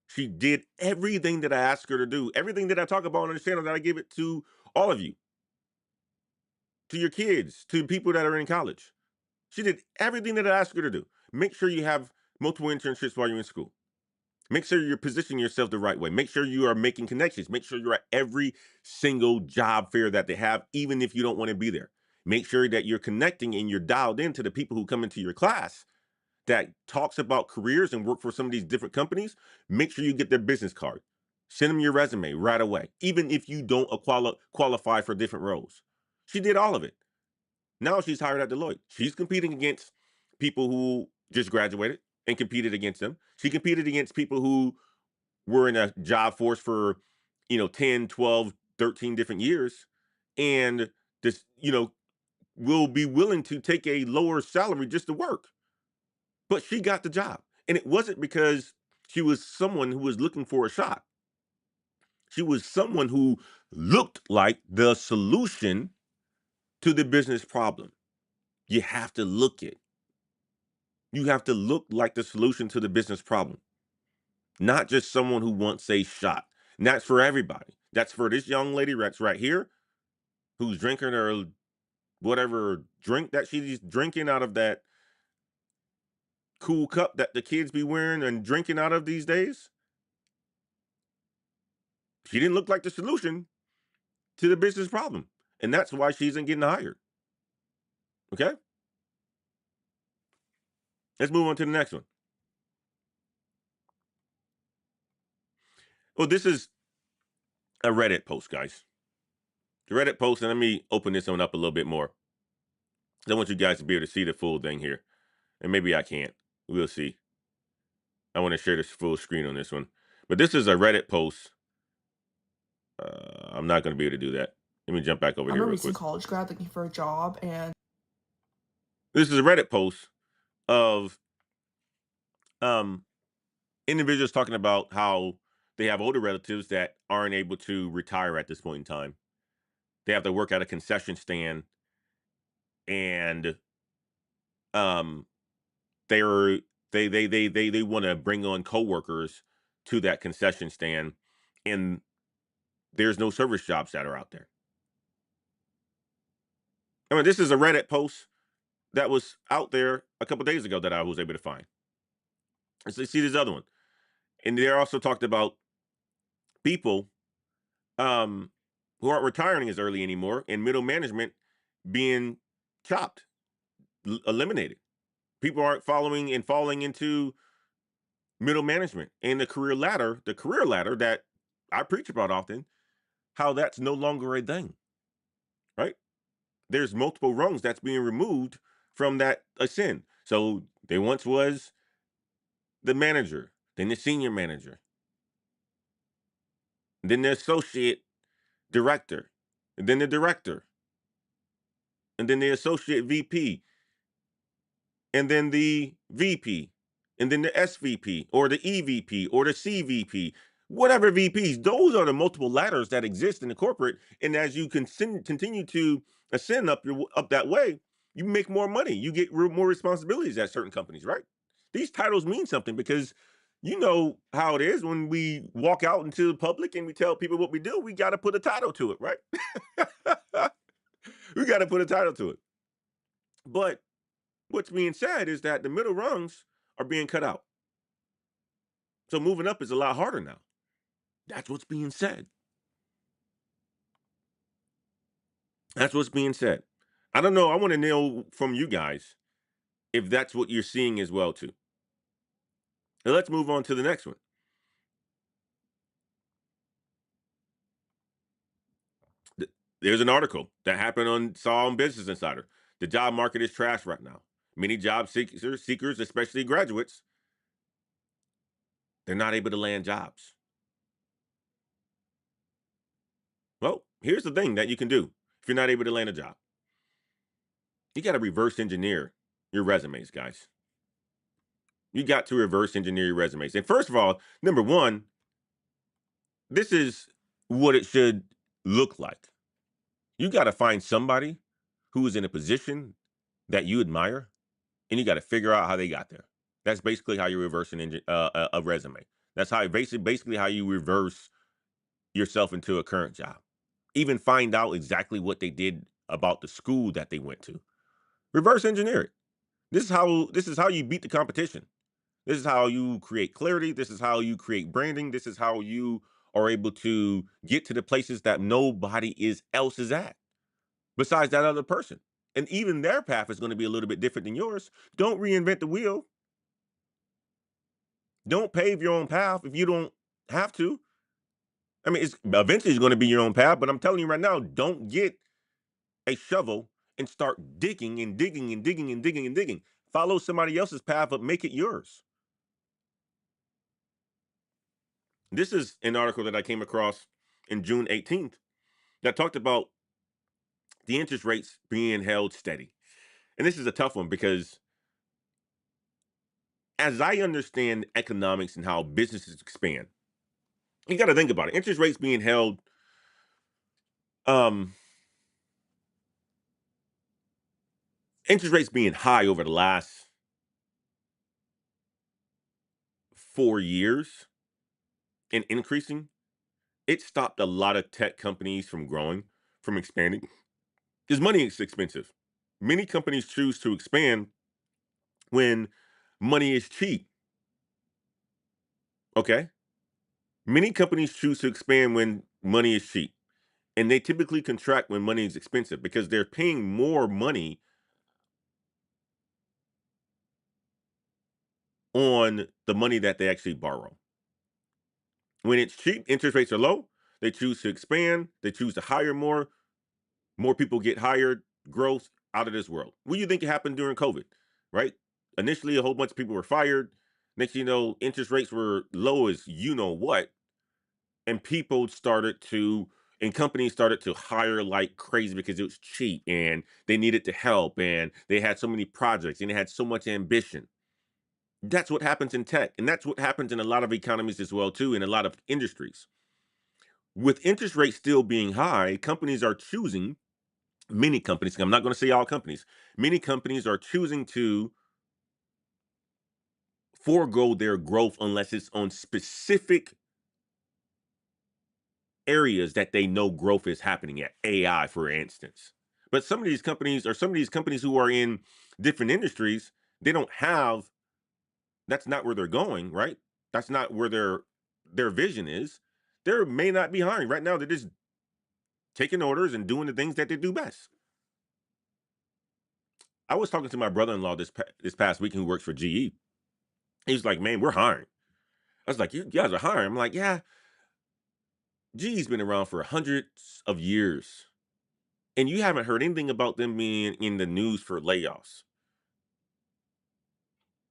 She did everything that I asked her to do, everything that I talk about on the channel that I give it to all of you, to your kids, to people that are in college. She did everything that I asked her to do. Make sure you have multiple internships while you're in school. Make sure you're positioning yourself the right way. Make sure you are making connections. Make sure you're at every single job fair that they have, even if you don't want to be there. Make sure that you're connecting and you're dialed into the people who come into your class that talks about careers and work for some of these different companies. Make sure you get their business card. Send them your resume right away, even if you don't qualify for different roles. She did all of it. Now she's hired at Deloitte. She's competing against people who just graduated and competed against them. She competed against people who were in a job force for, 10, 12, 13 different years, and just, will be willing to take a lower salary just to work. But she got the job. And it wasn't because she was someone who was looking for a shot. She was someone who looked like the solution to the business problem. You have to look it. You have to look like the solution to the business problem, not just someone who wants a shot. And that's for everybody. That's for this young lady that's right here who's drinking her whatever drink that she's drinking out of that cool cup that the kids be wearing and drinking out of these days. She didn't look like the solution to the business problem. And that's why she isn't getting hired. Okay? Let's move on to the next one. Well, this is a Reddit post, guys. The Reddit post, and let me open this one up a little bit more. I want you guys to be able to see the full thing here. And maybe I can't. We'll see. I want to share this full screen on this one. But this is a Reddit post. I'm not going to be able to do that. Let me jump back over I'm here a real recent quick. college grad looking for a job, and This is a Reddit post of individuals talking about how they have older relatives that aren't able to retire at this point in time. They have to work at a concession stand, and um they're They want to bring on coworkers to that concession stand, and there's no service jobs that are out there. I mean, this is a Reddit post that was out there a couple days ago that I was able to find. And so see this other one, and they also talked about people um, who aren't retiring as early anymore, and middle management being chopped, eliminated. People aren't following and falling into middle management and the career ladder that I preach about often, how that's no longer a thing, right? There's multiple rungs that's being removed from that ascend. So there once was the manager, then the senior manager, then the associate director, and then the director, and then the associate VP, and then the VP, and then the SVP or the EVP or the CVP, whatever VPs. Those are the multiple ladders that exist in the corporate. And as you continue to ascend up that way, you make more money. You get more responsibilities at certain companies, right? These titles mean something because you know how it is when we walk out into the public and we tell people what we do. We got to put a title to it, right? We got to put a title to it. But what's being said is that the middle rungs are being cut out. So moving up is a lot harder now. That's what's being said. That's what's being said. I don't know. I want to know from you guys if that's what you're seeing as well too. Now let's move on to the next one. There's an article that happened on Business Insider. The job market is trash right now. Many job seekers, especially graduates, they're not able to land jobs. Well, here's the thing that you can do if you're not able to land a job. You got to reverse engineer your resumes, guys. You got to reverse engineer your resumes. And first of all, number one, this is what it should look like. You got to find somebody who is in a position that you admire, and you got to figure out how they got there. That's basically how you reverse a resume. That's how basically how you reverse yourself into a current job. Even find out exactly what they did about the school that they went to. Reverse engineer it. This is how you beat the competition. This is how you create clarity. This is how you create branding. This is how you are able to get to the places that else is at besides that other person. And even their path is going to be a little bit different than yours. Don't reinvent the wheel. Don't pave your own path if you don't have to. I mean, it's eventually it's going to be your own path, but I'm telling you right now, don't get a shovel and start digging and digging and digging and digging and digging. Follow somebody else's path, but make it yours. This is an article that I came across in June 18th that talked about the interest rates being held steady. And this is a tough one because as I understand economics and how businesses expand, you got to think about it. Interest rates being held, um, interest rates being high over the last 4 years and increasing, it stopped a lot of tech companies from growing, from expanding, because money is expensive. Many companies choose to expand when money is cheap. Okay. Many companies choose to expand when money is cheap, and they typically contract when money is expensive because they're paying more money on the money that they actually borrow. When it's cheap, interest rates are low. They choose to expand. They choose to hire more. More people get hired. Growth out of this world. What do you think happened during COVID? Right? Initially, a whole bunch of people were fired. Next, you know, interest rates were low as you know what, and companies started to hire like crazy because it was cheap and they needed to help and they had so many projects and they had so much ambition. That's what happens in tech, and that's what happens in a lot of economies as well too, in a lot of industries. With interest rates still being high, companies are choosing, many companies, I'm not going to say all companies, many companies are choosing to forego their growth unless it's on specific areas that they know growth is happening at, AI, for instance. But some of these companies who are in different industries, they don't have, that's not where they're going, right? That's not where their vision is. They may not be hiring right now. They're just taking orders and doing the things that they do best. I was talking to my brother-in-law this past week who works for GE. He was like, "Man, we're hiring." I was like, "You guys are hiring?" I'm like, "Yeah, GE's been around for hundreds of years, and you haven't heard anything about them being in the news for layoffs."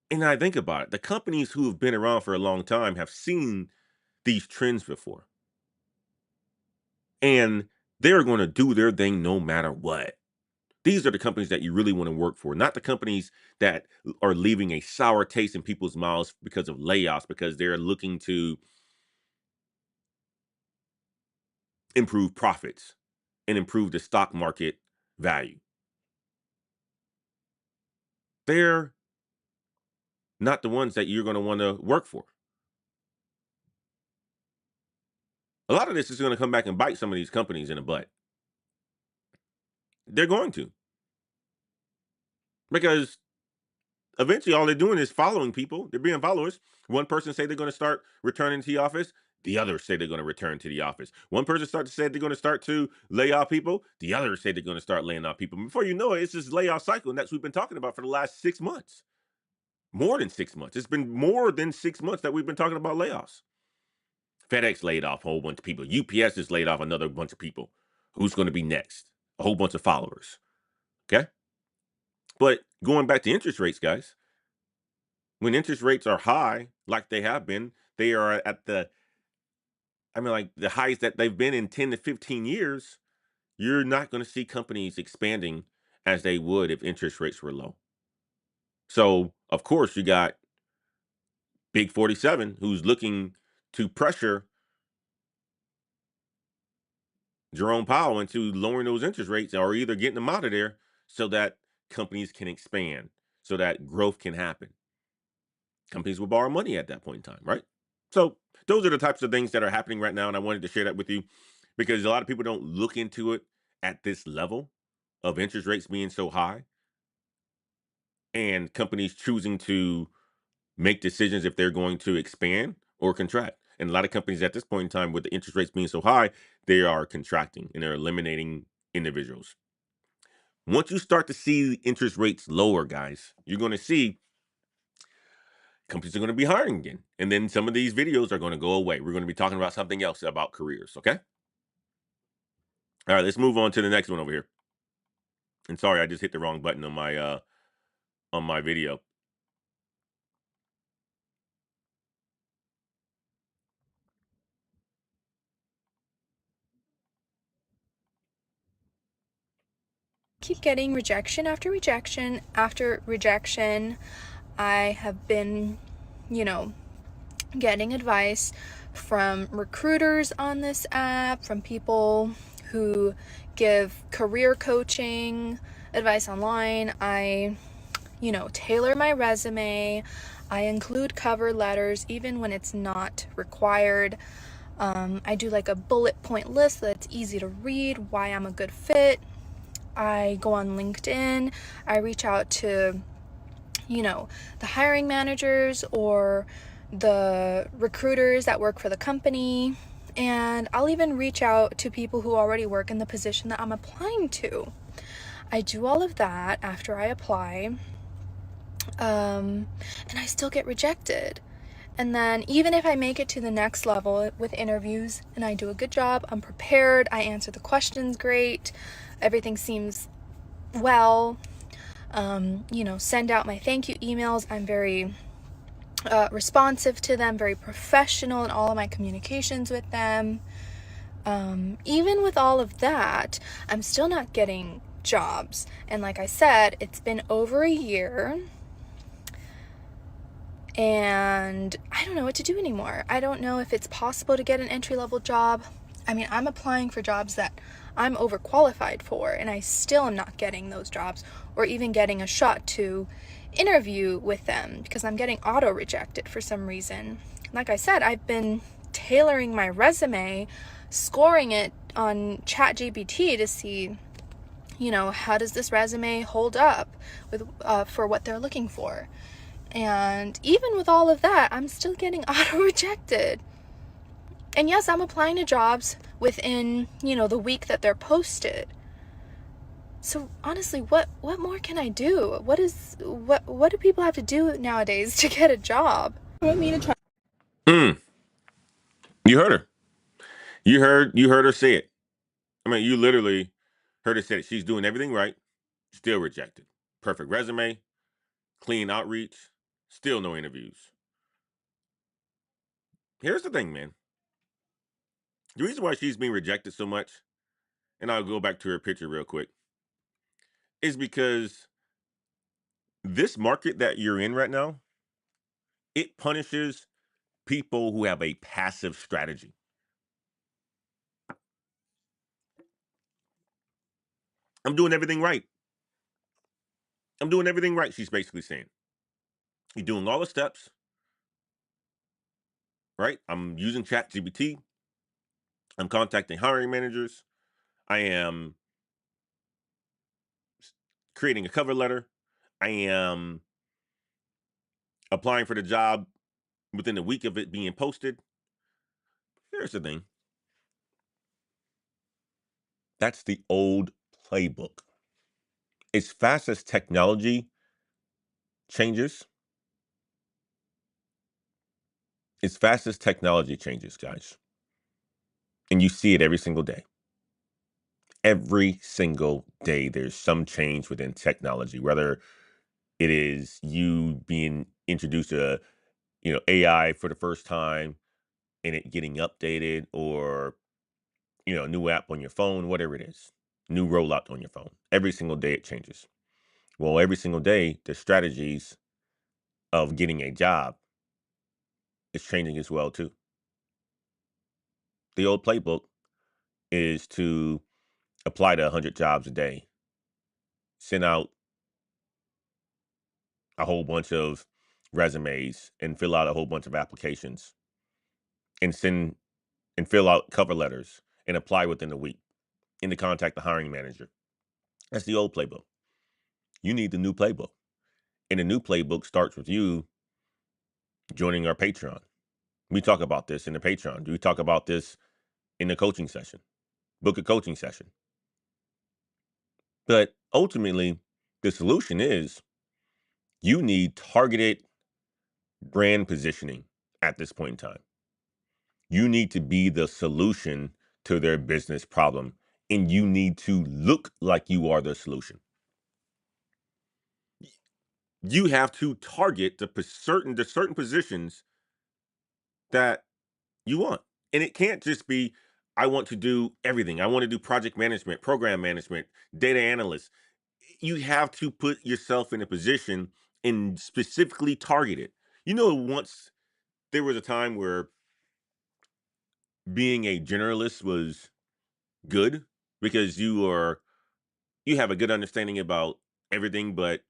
And I think about it, the companies who have been around for a long time have seen these trends before, and they're going to do their thing no matter what. These are the companies that you really want to work for, not the companies that are leaving a sour taste in people's mouths because of layoffs, because they're looking to improve profits and improve the stock market value. They're not the ones that you're going to want to work for. A lot of this is going to come back and bite some of these companies in the butt. They're going to, because eventually all they're doing is following people. They're being followers. One person say they're going to start returning to the office. The others say they're going to return to the office. One person said they're going to start to lay off people. The others say they're going to start laying off people. Before you know it, it's this layoff cycle, and that's what we've been talking about for the last 6 months. More than 6 months. It's been more than 6 months that we've been talking about layoffs. FedEx laid off a whole bunch of people. UPS has laid off another bunch of people. Who's going to be next? A whole bunch of followers. Okay? But going back to interest rates, guys, when interest rates are high, like they have been, they are at like the highest that they've been in 10 to 15 years. You're not going to see companies expanding as they would if interest rates were low. So, of course, you got Big 47 who's looking to pressure Jerome Powell into lowering those interest rates or either getting them out of there so that companies can expand, so that growth can happen. Companies will borrow money at that point in time, right? So those are the types of things that are happening right now, and I wanted to share that with you because a lot of people don't look into it at this level of interest rates being so high and companies choosing to make decisions if they're going to expand or contract. And a lot of companies at this point in time, with the interest rates being so high, they are contracting and they're eliminating individuals. Once you start to see interest rates lower, guys, you're going to see companies are going to be hiring again. And then some of these videos are going to go away. We're going to be talking about something else about careers. Okay. All right, let's move on to the next one over here. And sorry, I just hit the wrong button on my video. Keep getting rejection after rejection after rejection. I have been, getting advice from recruiters on this app, from people who give career coaching advice online. I, tailor my resume. I include cover letters even when it's not required. I do like a bullet point list that's easy to read, why I'm a good fit. I go on LinkedIn. I reach out to, the hiring managers or the recruiters that work for the company. And I'll even reach out to people who already work in the position that I'm applying to. I do all of that after I apply. And I still get rejected. And then even if I make it to the next level with interviews and I do a good job, I'm prepared, I answer the questions great, everything seems well, send out my thank you emails. I'm very responsive to them, very professional in all of my communications with them. Even with all of that, I'm still not getting jobs. And like I said, it's been over a year. And I don't know what to do anymore. I don't know if it's possible to get an entry-level job. I mean, I'm applying for jobs that I'm overqualified for, and I still am not getting those jobs or even getting a shot to interview with them because I'm getting auto rejected for some reason. Like I said, I've been tailoring my resume, scoring it on ChatGPT to see, how does this resume hold up with for what they're looking for. And even with all of that, I'm still getting auto rejected. And yes, I'm applying to jobs within, the week that they're posted. So honestly, what more can I do? What do people have to do nowadays to get a job? You want me to try? Mm, you heard her. You heard her say it. I mean, you literally heard her say it. She's doing everything right, still rejected. Perfect resume, clean outreach, still no interviews. Here's the thing, man. The reason why she's being rejected so much, and I'll go back to her picture real quick, is because this market that you're in right now, it punishes people who have a passive strategy. I'm doing everything right. I'm doing everything right, she's basically saying. You're doing all the steps, right? I'm using ChatGPT. I'm contacting hiring managers. I am creating a cover letter. I am applying for the job within a week of it being posted. Here's the thing. That's the old playbook. As fast as technology changes, guys, and you see it every single day. Every single day, there's some change within technology, whether it is you being introduced to, AI for the first time and it getting updated, or, a new app on your phone, whatever it is, new rollout on your phone. Every single day it changes. Well, every single day, the strategies of getting a job is changing as well, too. The old playbook is to apply to 100 jobs a day, send out a whole bunch of resumes and fill out a whole bunch of applications and send and fill out cover letters and apply within a week and to contact the hiring manager. That's the old playbook. You need the new playbook. And the new playbook starts with you joining our Patreon. We talk about this in the Patreon. We talk about this in the coaching session. Book a coaching session. But ultimately, the solution is you need targeted brand positioning at this point in time. You need to be the solution to their business problem, and you need to look like you are the solution. You have to target the certain positions that you want. And it can't just be, I want to do everything. I want to do project management, program management, data analyst. You have to put yourself in a position and specifically target it. Once there was a time where being a generalist was good because you have a good understanding about everything, but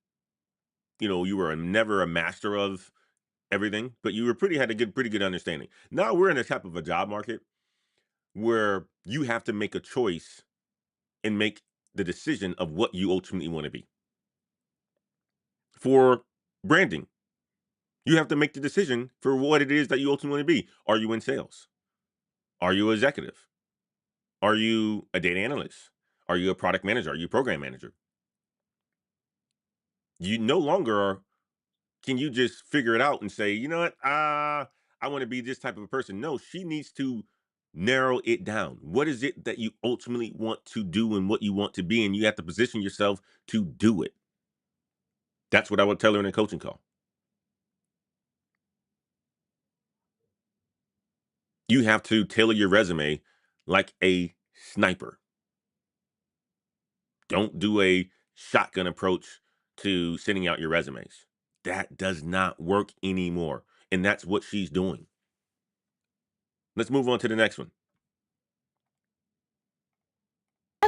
you were never a master of everything, but you were had a pretty good understanding. Now we're in a type of a job market where you have to make a choice and make the decision of what you ultimately want to be. For branding, you have to make the decision for what it is that you ultimately want to be. Are you in sales? Are you an executive? Are you a data analyst? Are you a product manager? Are you a program manager? You no longer can you just figure it out and say, you know what, I want to be this type of a person. No, she needs to narrow it down. What is it that you ultimately want to do and what you want to be? And you have to position yourself to do it. That's what I would tell her in a coaching call. You have to tailor your resume like a sniper. Don't do a shotgun approach to sending out your resumes. That does not work anymore. And that's what she's doing. Let's move on to the next one.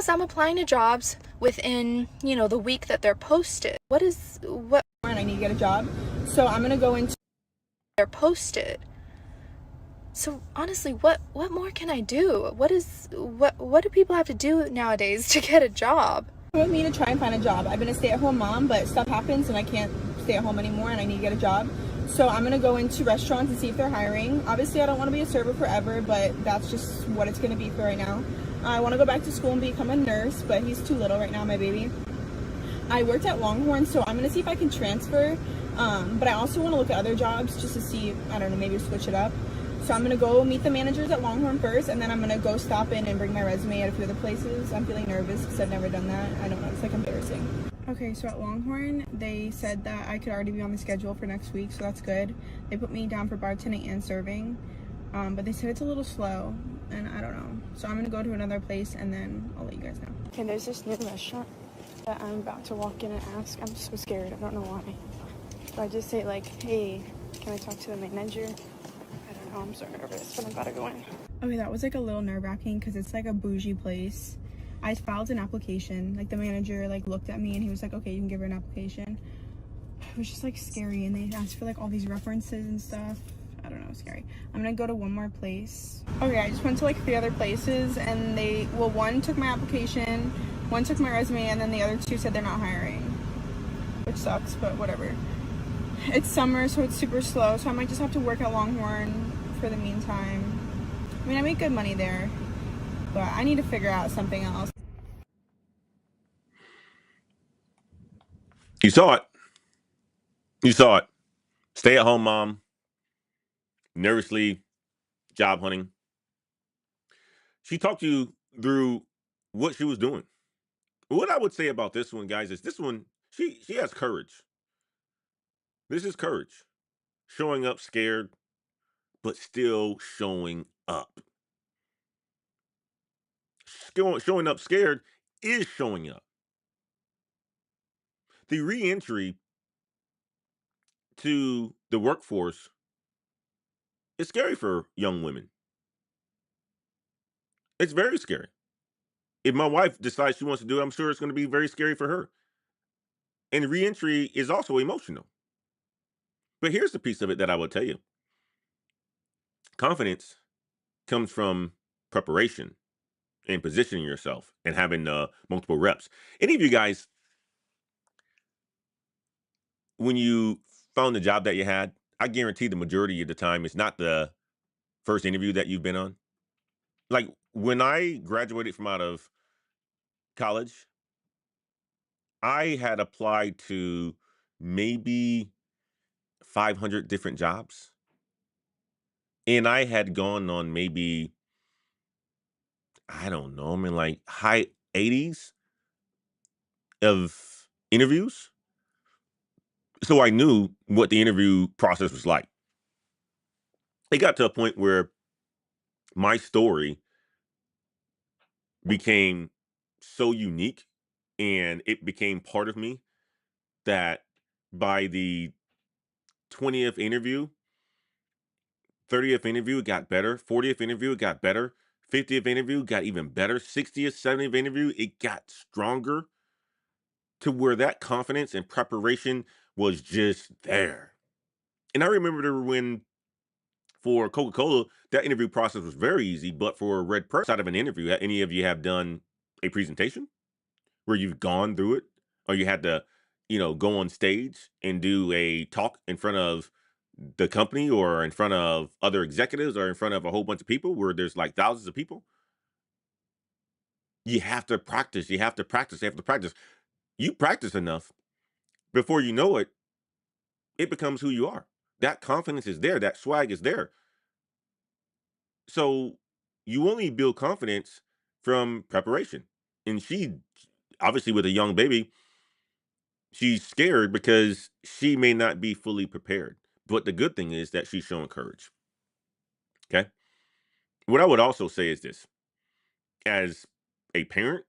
Plus, I'm applying to jobs within, the week that they're posted. What And I need to get a job. So I'm gonna go into they're posted. So honestly, what more can I do? What do people have to do nowadays to get a job? with me to try and find a job. I've been a stay-at-home mom, but stuff happens and I can't stay at home anymore and I need to get a job. So I'm gonna go into restaurants and see if they're hiring. Obviously, I don't want to be a server forever, but that's just what it's gonna be for right now. I want to go back to school and become a nurse, but he's too little right now, my baby. I worked at Longhorn, so I'm gonna see if I can transfer. But I also want to look at other jobs just to see, I don't know, maybe switch it up. So I'm gonna go meet the managers at Longhorn first, and then I'm gonna go stop in and bring my resume at a few other places. I'm feeling nervous because I've never done that. I don't know, it's like embarrassing. Okay, so at Longhorn, they said that I could already be on the schedule for next week, so that's good. They put me down for bartending and serving, but they said it's a little slow, and I don't know. So I'm gonna go to another place, and then I'll let you guys know. Okay, there's this new restaurant that I'm about to walk in and ask. I'm so scared, I don't know why. So I just say like, hey, can I talk to the manager? I don't know, I'm so nervous, but I'm about to go in. Okay, that was like a little nerve-wracking because it's like a bougie place. I filed an application. Like the manager like looked at me and he was like, okay, you can give her an application. It was just like scary, and they asked for like all these references and stuff. I don't know, scary. I'm gonna go to one more place. Okay, I just went to like 3 other places, and one took my application, one took my resume, and then the other 2 said they're not hiring, which sucks, but whatever. It's summer, so it's super slow, so I might just have to work at Longhorn for the meantime. I mean, I make good money there, but I need to figure out something else. You saw it. You saw it. Stay-at-home mom, nervously job hunting. She talked you through what she was doing. What I would say about this one, guys, is this one, she has courage. This is courage. Showing up scared, but still showing up. Showing up scared is showing up. The re-entry to the workforce is scary for young women. It's very scary. If my wife decides she wants to do it, I'm sure it's going to be very scary for her. And re-entry is also emotional. But here's the piece of it that I will tell you. Confidence comes from preparation and positioning yourself and having multiple reps. Any of you guys, when you found the job that you had, I guarantee the majority of the time it's not the first interview that you've been on. Like when I graduated from out of college, I had applied to maybe 500 different jobs. And I had gone on maybe, I don't know, I mean, like high 80s of interviews. So I knew what the interview process was like. It got to a point where my story became so unique and it became part of me that by the 20th interview, 30th interview, it got better. 40th interview, it got better. 50th interview got even better. 60th, 70th interview, it got stronger to where that confidence and preparation was just there. And I remember when for Coca-Cola, that interview process was very easy, but for Red Pearl side of an interview, any of you have done a presentation where you've gone through it or you had to, go on stage and do a talk in front of the company or in front of other executives or in front of a whole bunch of people where there's like thousands of people? You have to practice. You have to practice. You have to practice. You practice enough before you know it, it becomes who you are. That confidence is there. That swag is there. So you only build confidence from preparation. And she, obviously, with a young baby, she's scared because she may not be fully prepared. But the good thing is that she's showing courage. Okay. What I would also say is this: as a parent,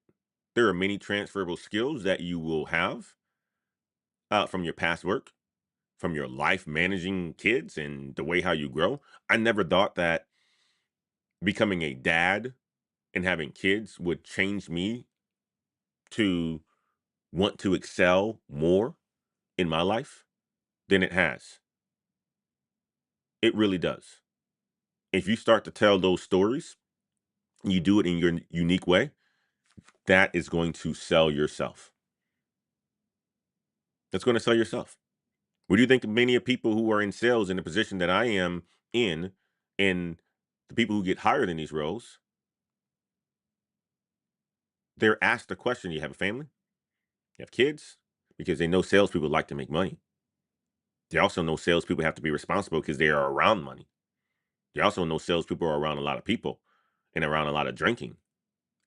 there are many transferable skills that you will have from your past work, from your life managing kids and the way how you grow. I never thought that becoming a dad and having kids would change me to want to excel more in my life than it has. It really does. If you start to tell those stories, you do it in your unique way, that is going to sell yourself. That's going to sell yourself. What do you think many of people who are in sales in the position that I am in, and the people who get hired in these roles, they're asked the question, you have a family? You have kids? Because they know salespeople like to make money. They also know salespeople have to be responsible because they are around money. They also know salespeople are around a lot of people and around a lot of drinking.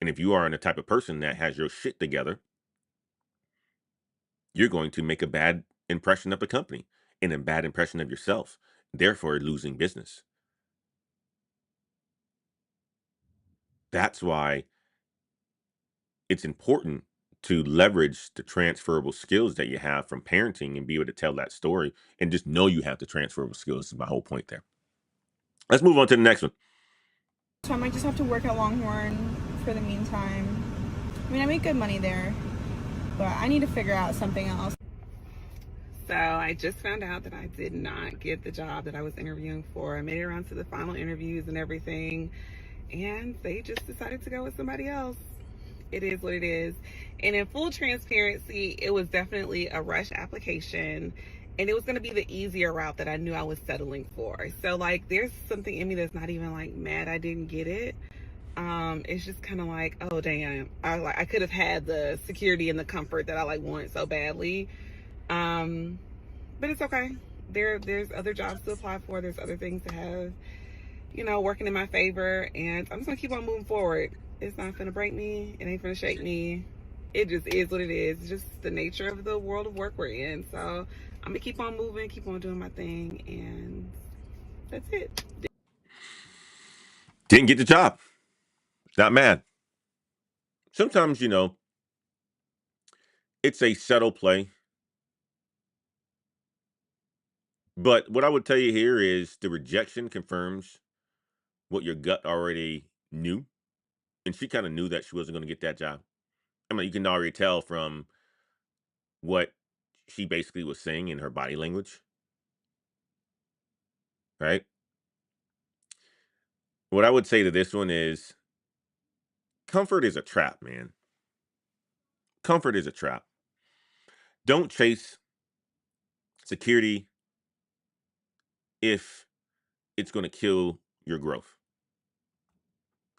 And if you are the type of person that has your shit together, you're going to make a bad impression of the company and a bad impression of yourself, therefore losing business. That's why it's important to leverage the transferable skills that you have from parenting and be able to tell that story and just know you have the transferable skills. Is my whole point there. Let's move on to the next one. So I might just have to work at Longhorn for the meantime. I mean, I make good money there, but I need to figure out something else. So I just found out that I did not get the job that I was interviewing for. I made it around to the final interviews and everything, and they just decided to go with somebody else. It is what it is. And in full transparency, it was definitely a rush application, and it was going to be the easier route that I knew I was settling for. So like, there's something in me that's not even like mad I didn't get it. It's just kind of like, oh damn, I could have had the security and the comfort that I like wanted so badly. But it's okay. There's other jobs to apply for. There's other things to have, working in my favor. And I'm just gonna keep on moving forward. It's not gonna break me. It ain't gonna shake me. It just is what it is. It's just the nature of the world of work we're in. So I'm gonna keep on moving, keep on doing my thing, and that's it. Didn't get the job. Not mad. Sometimes, it's a subtle play. But what I would tell you here is the rejection confirms what your gut already knew. And she kind of knew that she wasn't going to get that job. I mean, you can already tell from what she basically was saying in her body language. Right? What I would say to this one is comfort is a trap, man. Comfort is a trap. Don't chase security if it's going to kill your growth.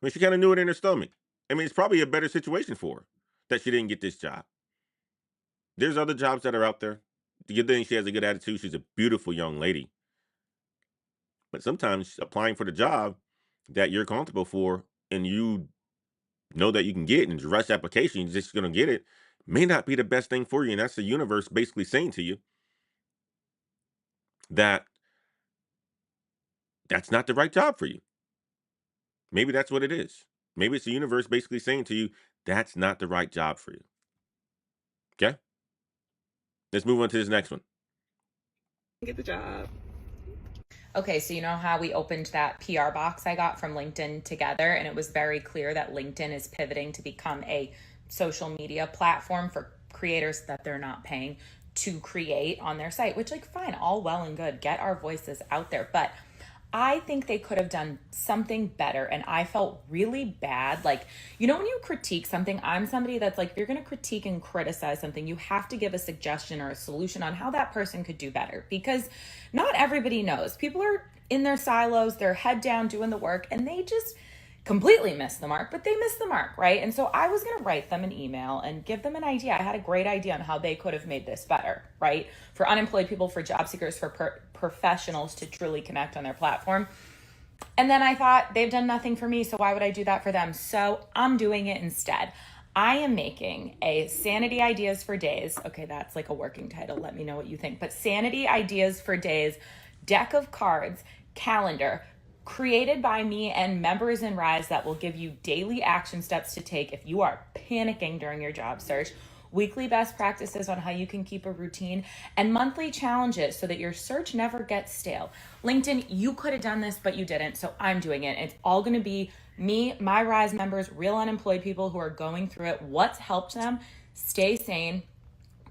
I mean, she kind of knew it in her stomach. I mean, it's probably a better situation for her that she didn't get this job. There's other jobs that are out there. The good thing, she has a good attitude. She's a beautiful young lady. But sometimes applying for the job that you're comfortable for and you know that you can get and rush application, you're just going to get it, may not be the best thing for you. And that's the universe basically saying to you that that's not the right job for you. Maybe that's what it is. Maybe it's the universe basically saying to you, that's not the right job for you. Okay? Let's move on to this next one. Get the job. Okay, so you know how we opened that PR box I got from LinkedIn Together, and it was very clear that LinkedIn is pivoting to become a social media platform for creators that they're not paying to create on their site, which, like, fine, all well and good, get our voices out there. But I think they could have done something better, and I felt really bad. Like, when you critique something, I'm somebody that's like, if you're going to critique and criticize something, you have to give a suggestion or a solution on how that person could do better, because not everybody knows. People are in their silos, they're head down doing the work, and they just completely missed the mark, but they missed the mark, right? And so I was going to write them an email and give them an idea. I had a great idea on how they could have made this better, right? For unemployed people, for job seekers, for professionals to truly connect on their platform. And then I thought, they've done nothing for me, so why would I do that for them? So I'm doing it instead. I am making a Sanity Ideas for Days. Okay, that's like a working title. Let me know what you think. But Sanity Ideas for Days, deck of cards, calendar, created by me and members in Rise that will give you daily action steps to take if you are panicking during your job search, weekly best practices on how you can keep a routine, and monthly challenges so that your search never gets stale. LinkedIn, you could have done this, but you didn't, so I'm doing it. It's all going to be me, my Rise members, real unemployed people who are going through it, what's helped them stay sane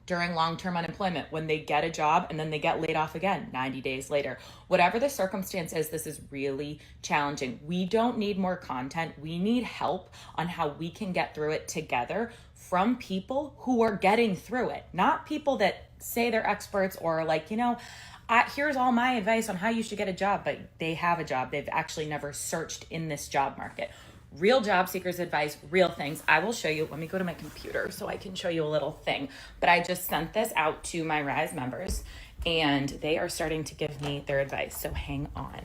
during long-term unemployment, when they get a job and then they get laid off again 90 days later. Whatever the circumstance is, this is really challenging. We don't need more content. We need help on how we can get through it together from people who are getting through it, not people that say they're experts or like, here's all my advice on how you should get a job, but they have a job. They've actually never searched in this job market. Real job seekers advice, real things. I will show you. Let me go to my computer so I can show you a little thing. But I just sent this out to my Rise members and they are starting to give me their advice. So hang on.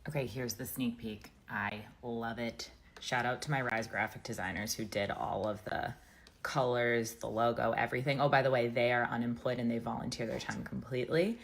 Okay, here's the sneak peek. I love it. Shout out to my Rise graphic designers who did all of the colors, the logo, everything. Oh, by the way, they are unemployed and they volunteer their time completely.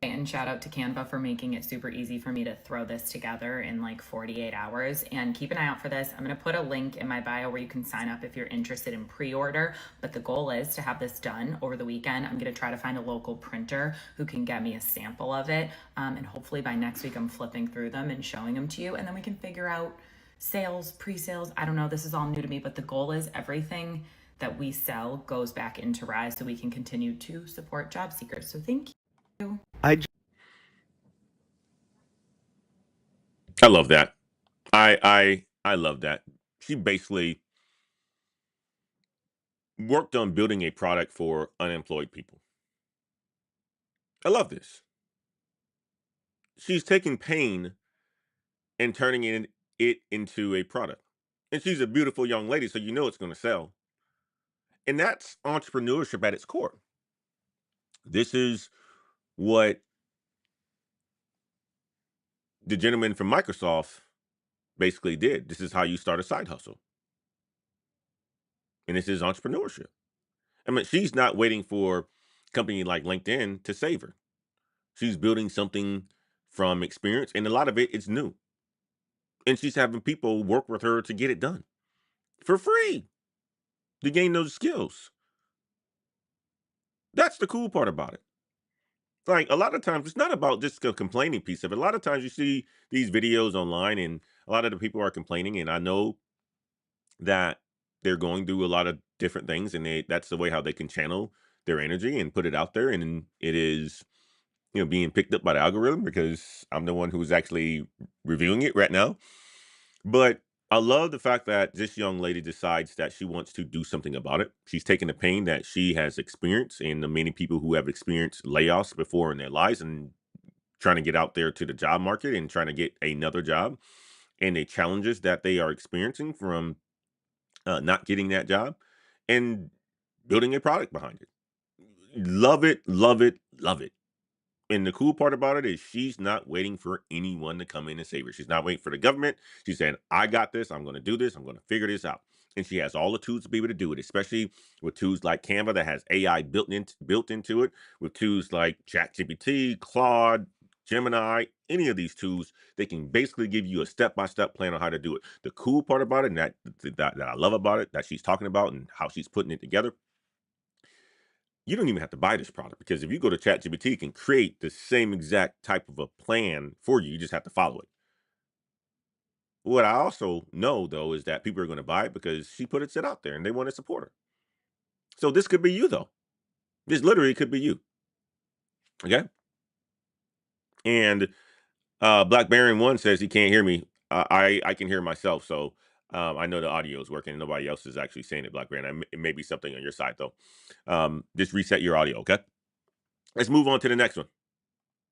And shout out to Canva for making it super easy for me to throw this together in like 48 hours. And keep an eye out for this. I'm going to put a link in my bio where you can sign up if you're interested in pre-order. But the goal is to have this done over the weekend. I'm going to try to find a local printer who can get me a sample of it. And hopefully by next week, I'm flipping through them and showing them to you. And then we can figure out sales, pre-sales. I don't know. This is all new to me. But the goal is everything that we sell goes back into Rise so we can continue to support job seekers. So thank you. I love that. I love that. She basically worked on building a product for unemployed people. I love this. She's taking pain and turning it into a product. And she's a beautiful young lady, so you know it's going to sell. And that's entrepreneurship at its core. This is what the gentleman from Microsoft basically did. This is how you start a side hustle. And this is entrepreneurship. I mean, she's not waiting for a company like LinkedIn to save her. She's building something from experience, and a lot of it is new. And she's having people work with her to get it done for free to gain those skills. That's the cool part about it. Like, a lot of times, it's not about just the complaining piece of it. A lot of times you see these videos online, and a lot of the people are complaining, and I know that they're going through a lot of different things, and that's the way how they can channel their energy and put it out there, and it is being picked up by the algorithm because I'm the one who's actually reviewing it right now. But I love the fact that this young lady decides that she wants to do something about it. She's taking the pain that she has experienced, and the many people who have experienced layoffs before in their lives and trying to get out there to the job market and trying to get another job, and the challenges that they are experiencing from not getting that job, and building a product behind it. Love it, love it, love it. And the cool part about it is she's not waiting for anyone to come in and save her. She's not waiting for the government. She's saying, I got this. I'm going to do this. I'm going to figure this out. And she has all the tools to be able to do it, especially with tools like Canva that has AI built into it, with tools like ChatGPT, Claude, Gemini, any of these tools. They can basically give you a step-by-step plan on how to do it. The cool part about it, and that I love about it, that she's talking about and how she's putting it together, you don't even have to buy this product, because if you go to ChatGPT, it can create the same exact type of a plan for you. You just have to follow it. What I also know, though, is that people are going to buy it because she put it out there and they want to support her. So this could be you, though. This literally could be you. Okay? And Black Baron 1 says he can't hear me. I can hear myself, so I know the audio is working. Nobody else is actually saying it, Black Baron. It may be something on your side, though. Just reset your audio, okay? Let's move on to the next one.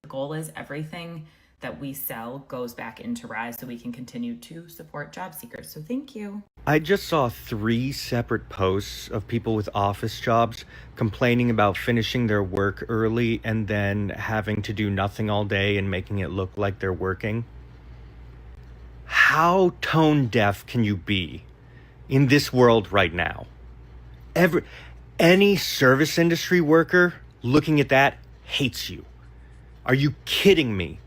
The goal is everything that we sell goes back into Rise so we can continue to support job seekers. So thank you. I just saw 3 separate posts of people with office jobs complaining about finishing their work early and then having to do nothing all day and making it look like they're working. How tone deaf can you be in this world right now? Any service industry worker looking at that hates you. Are you kidding me?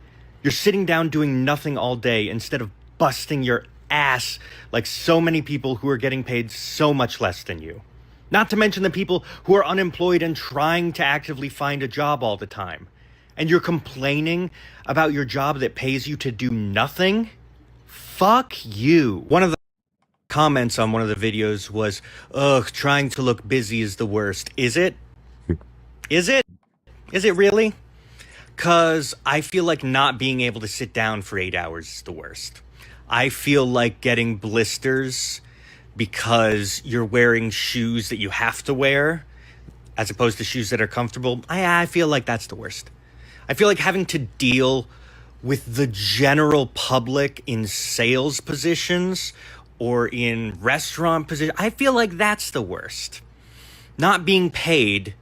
You're sitting down doing nothing all day instead of busting your ass like so many people who are getting paid so much less than you. Not to mention the people who are unemployed and trying to actively find a job all the time. And you're complaining about your job that pays you to do nothing? Fuck you. One of the comments on one of the videos was, ugh, trying to look busy is the worst. Is it? Is it? Is it really? Because I feel like not being able to sit down for 8 hours is the worst. I feel like getting blisters because you're wearing shoes that you have to wear as opposed to shoes that are comfortable. I feel like that's the worst. I feel like having to deal with the general public in sales positions or in restaurant positions. I feel like that's the worst. Not being paid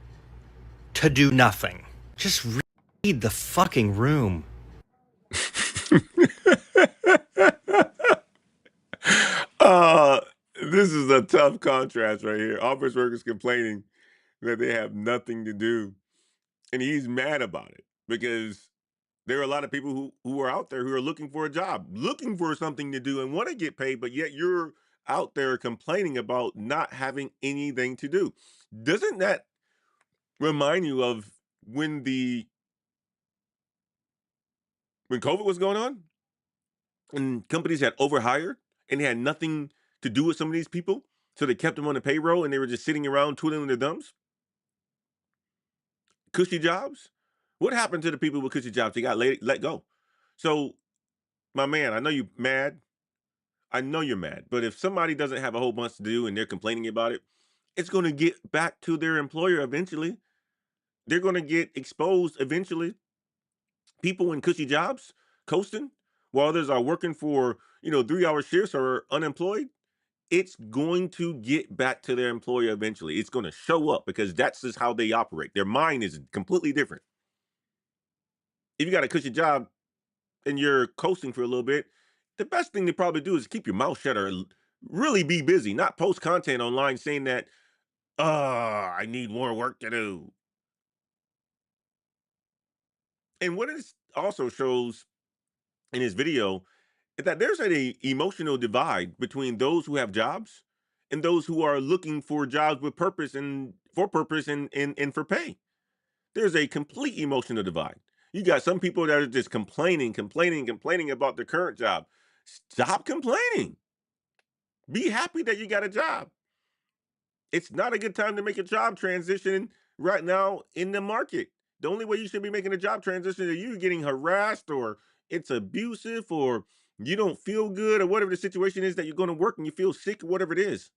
to do nothing. Just read the fucking room. uh, this is a tough contrast right here. Office workers complaining that they have nothing to do. And he's mad about it because there are a lot of people who are out there who are looking for a job, looking for something to do and want to get paid, but yet you're out there complaining about not having anything to do. Doesn't that remind you of when COVID was going on and companies had overhired and they had nothing to do with some of these people? So they kept them on the payroll and they were just sitting around twiddling their thumbs? Cushy jobs? What happened to the people with cushy jobs? They got let go. So, my man, I know you're mad. I know you're mad. But if somebody doesn't have a whole bunch to do and they're complaining about it, it's going to get back to their employer eventually. They're going to get exposed eventually. People in cushy jobs coasting while others are working for, 3-hour shifts or unemployed. It's going to get back to their employer eventually. It's going to show up because that's just how they operate. Their mind is completely different. If you got a cushy job and you're coasting for a little bit, the best thing to probably do is keep your mouth shut or really be busy, not post content online saying that, I need more work to do. And what it also shows in his video is that there's an emotional divide between those who have jobs and those who are looking for jobs with purpose and for purpose and for pay. There's a complete emotional divide. You got some people that are just complaining about their current job. Stop complaining. Be happy that you got a job. It's not a good time to make a job transition right now in the market. The only way you should be making a job transition is you getting harassed or it's abusive or you don't feel good or whatever the situation is that you're going to work and you feel sick or whatever it is.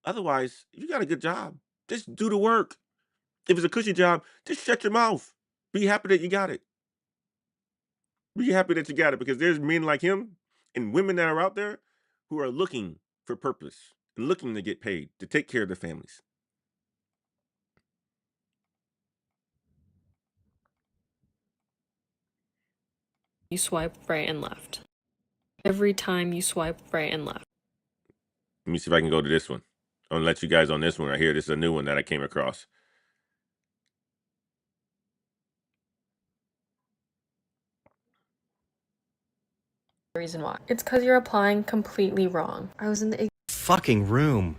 Otherwise, if you got a good job, just do the work. If it's a cushy job, just shut your mouth. Be happy that you got it. Be happy that you got it because there's men like him and women that are out there who are looking for purpose and looking to get paid to take care of their families. You swipe right and left. Every time you swipe right and left. Let me see if I can go to this one. I'm gonna let you guys on this one right here. This is a new one that I came across. Reason why. It's because you're applying completely wrong. I was in the Fucking room.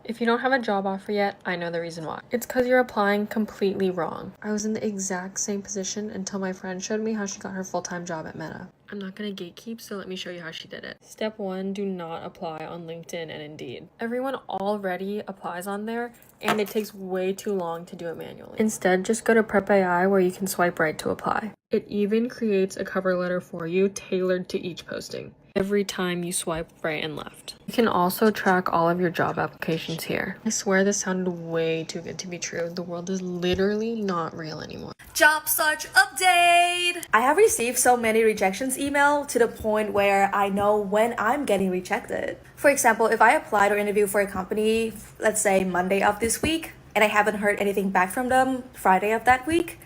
If you don't have a job offer yet, I know the reason why. It's because you're applying completely wrong. I was in the exact same position until my friend showed me how she got her full-time job at Meta. I'm not gonna gatekeep, so let me show you how she did it. Step 1, do not apply on LinkedIn and Indeed. Everyone already applies on there, and it takes way too long to do it manually. Instead, just go to Prep AI where you can swipe right to apply. It even creates a cover letter for you tailored to each posting. Every time you swipe right and left. You can also track all of your job applications here. I swear this sounded way too good to be true. The world is literally not real anymore. Job search update! I have received so many rejections email to the point where I know when I'm getting rejected. For example, if I applied or interviewed for a company, let's say Monday of this week, and I haven't heard anything back from them Friday of that week,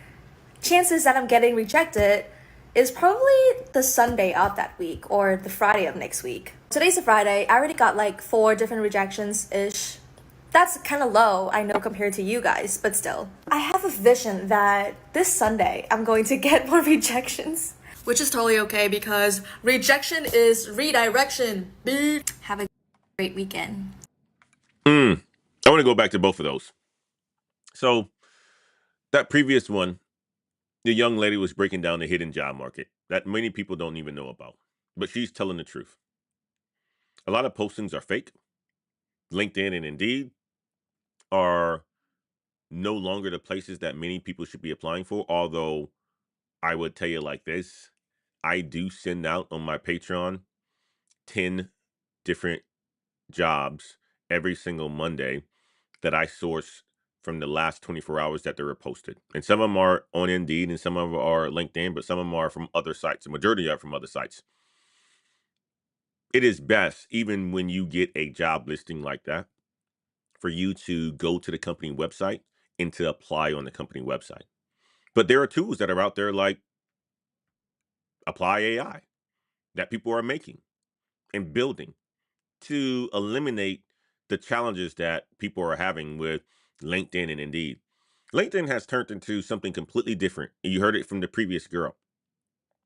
chances that I'm getting rejected is probably the Sunday of that week or the Friday of next week. Today's a Friday. I already got like 4 different rejections-ish. That's kind of low, I know, compared to you guys, but still. I have a vision that this Sunday I'm going to get more rejections. Which is totally okay because rejection is redirection. Have a great weekend. I want want to go back to both of those. So that previous one, the young lady was breaking down the hidden job market that many people don't even know about, but she's telling the truth. A lot of postings are fake. LinkedIn and Indeed are no longer the places that many people should be applying for. Although I would tell you like this, I do send out on my Patreon 10 different jobs every single Monday that I source from the last 24 hours that they were posted. And some of them are on Indeed and some of them are LinkedIn, but some of them are from other sites. The majority are from other sites. It is best, even when you get a job listing like that, for you to go to the company website and to apply on the company website. But there are tools that are out there like Apply AI that people are making and building to eliminate the challenges that people are having with LinkedIn and Indeed. LinkedIn has turned into something completely different. You heard it from the previous girl.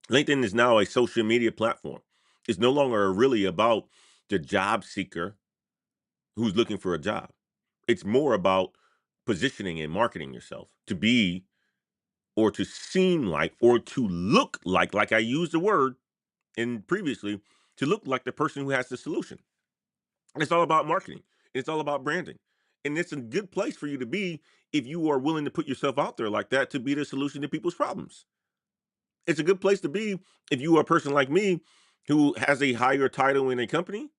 LinkedIn is now a social media platform. It's no longer really about the job seeker who's looking for a job. It's more about positioning and marketing yourself to be or to seem like or to look like I used the word in previously, to look like the person who has the solution. It's all about marketing. It's all about branding. And it's a good place for you to be if you are willing to put yourself out there like that to be the solution to people's problems. It's a good place to be if you are a person like me who has a higher title in a company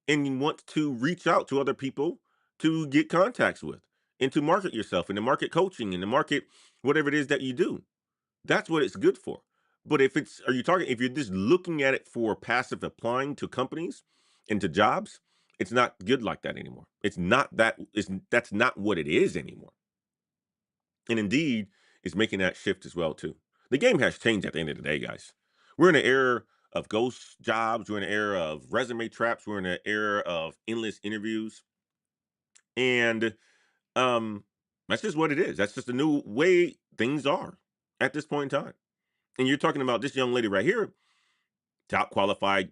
and you want to reach out to other people to get contacts with and to market yourself and to market coaching and to market whatever it is that you do. That's what it's good for. But if you're just looking at it for passive applying to companies and to jobs, it's not good like that anymore. That's not what it is anymore. And Indeed is making that shift as well too. The game has changed at the end of the day, guys. We're in an era of ghost jobs. We're in an era of resume traps. We're in an era of endless interviews. And that's just what it is. That's just the new way things are at this point in time. And you're talking about this young lady right here, top qualified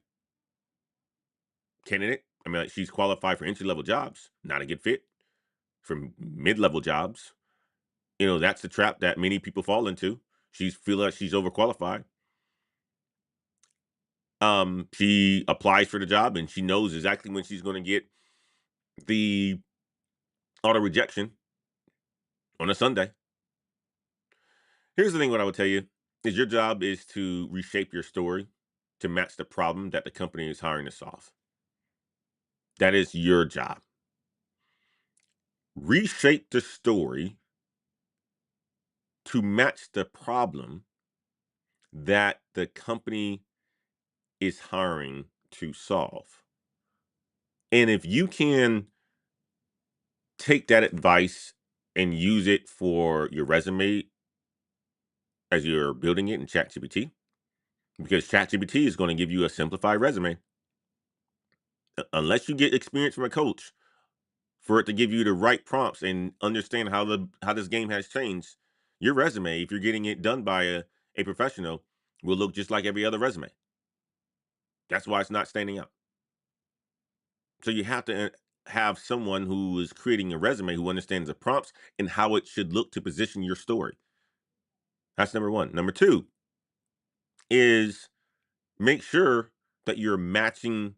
candidate. I mean, like, she's qualified for entry level jobs, not a good fit for mid level jobs. That's the trap that many people fall into. She feel like she's overqualified. She applies for the job and she knows exactly when she's going to get the auto rejection on a Sunday. Here's the thing: what I would tell you is your job is to reshape your story to match the problem that the company is hiring to solve. That is your job. Reshape the story to match the problem that the company is hiring to solve. And if you can take that advice and use it for your resume as you're building it in ChatGPT, because ChatGPT is going to give you a simplified resume, unless you get experience from a coach for it to give you the right prompts and understand how this game has changed. Your resume, if you're getting it done by a professional, will look just like every other resume. That's why it's not standing out. So you have to have someone who is creating a resume who understands the prompts and how it should look to position your story. That's number one. Number two is make sure that you're matching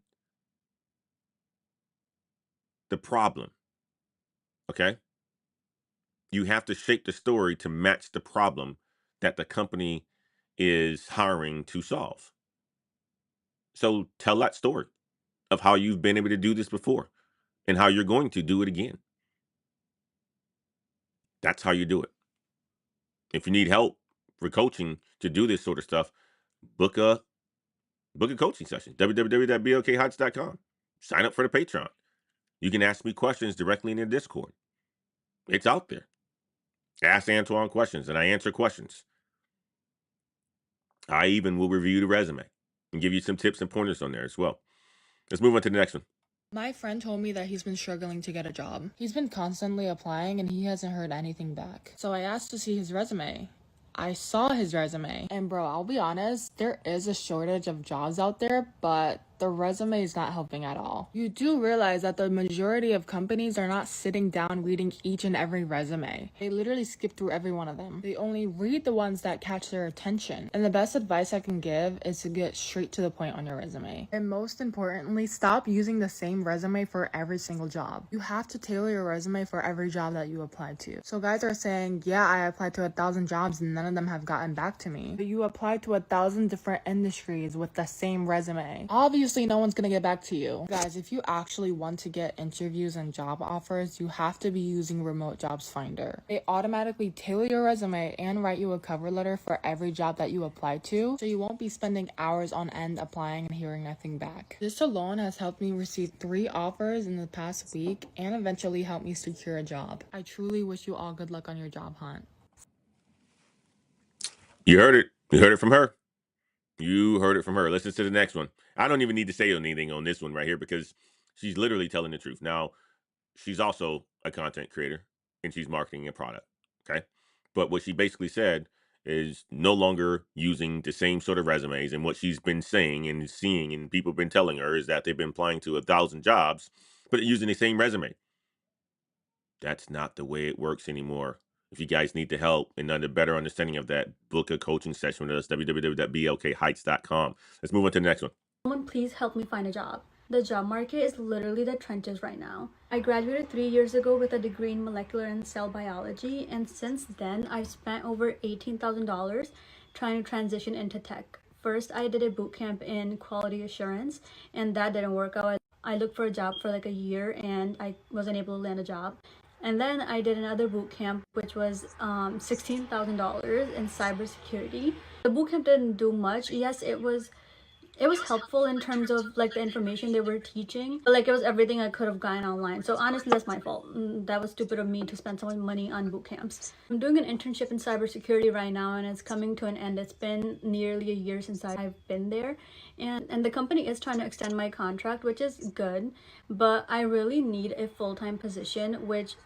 the problem. Okay? You have to shape the story to match the problem that the company is hiring to solve. So tell that story of how you've been able to do this before and how you're going to do it again. That's how you do it. If you need help for coaching to do this sort of stuff, book a coaching session. www.blkheights.com. Sign up for the Patreon. You can ask me questions directly in the Discord. It's out there. Ask Antoine questions and I answer questions. I even will review the resume and give you some tips and pointers on there as well. Let's move on to the next one. My friend told me that he's been struggling to get a job. He's been constantly applying and he hasn't heard anything back. So I asked to see his resume. I saw his resume. And bro, I'll be honest, there is a shortage of jobs out there, but the resume is not helping at all. You do realize that the majority of companies are not sitting down reading each and every resume. They literally skip through every one of them. They only read the ones that catch their attention. And the best advice I can give is to get straight to the point on your resume. And most importantly, stop using the same resume for every single job. You have to tailor your resume for every job that you apply to. So guys are saying, yeah, I applied to 1,000 jobs and none of them have gotten back to me. But you applied to 1,000 different industries with the same resume. Obviously, no one's gonna get back to you. Guys, if you actually want to get interviews and job offers, you have to be using Remote Jobs Finder. They automatically tailor your resume and write you a cover letter for every job that you apply to, so you won't be spending hours on end applying and hearing nothing back. This alone has helped me receive 3 offers in the past week and eventually helped me secure a job. I truly wish you all good luck on your job hunt. You heard it. You heard it from her. You heard it from her. Listen to the next one. I don't even need to say anything on this one right here because she's literally telling the truth. Now, she's also a content creator and she's marketing a product. Okay. But what she basically said is no longer using the same sort of resumes. And what she's been saying and seeing and people have been telling her is that they've been applying to 1,000 jobs, but using the same resume. That's not the way it works anymore. If you guys need the help and a better understanding of that, book a coaching session with us, www.blkheights.com. Let's move on to the next one. Someone please help me find a job. The job market is literally the trenches right now. I graduated 3 years ago with a degree in molecular and cell biology, and since then I've spent over $18,000 trying to transition into tech. First, I did a boot camp in quality assurance, and that didn't work out. I looked for a job for like a year, and I wasn't able to land a job. And then I did another boot camp, which was $16,000 in cybersecurity. The boot camp didn't do much. Yes, it was helpful in terms of like the information they were teaching, but like it was everything I could have gotten online. So honestly, that's my fault. That was stupid of me to spend so much money on boot camps. I'm doing an internship in cybersecurity right now, and it's coming to an end. It's been nearly a year since I've been there, and the company is trying to extend my contract, which is good, but I really need a full-time position, which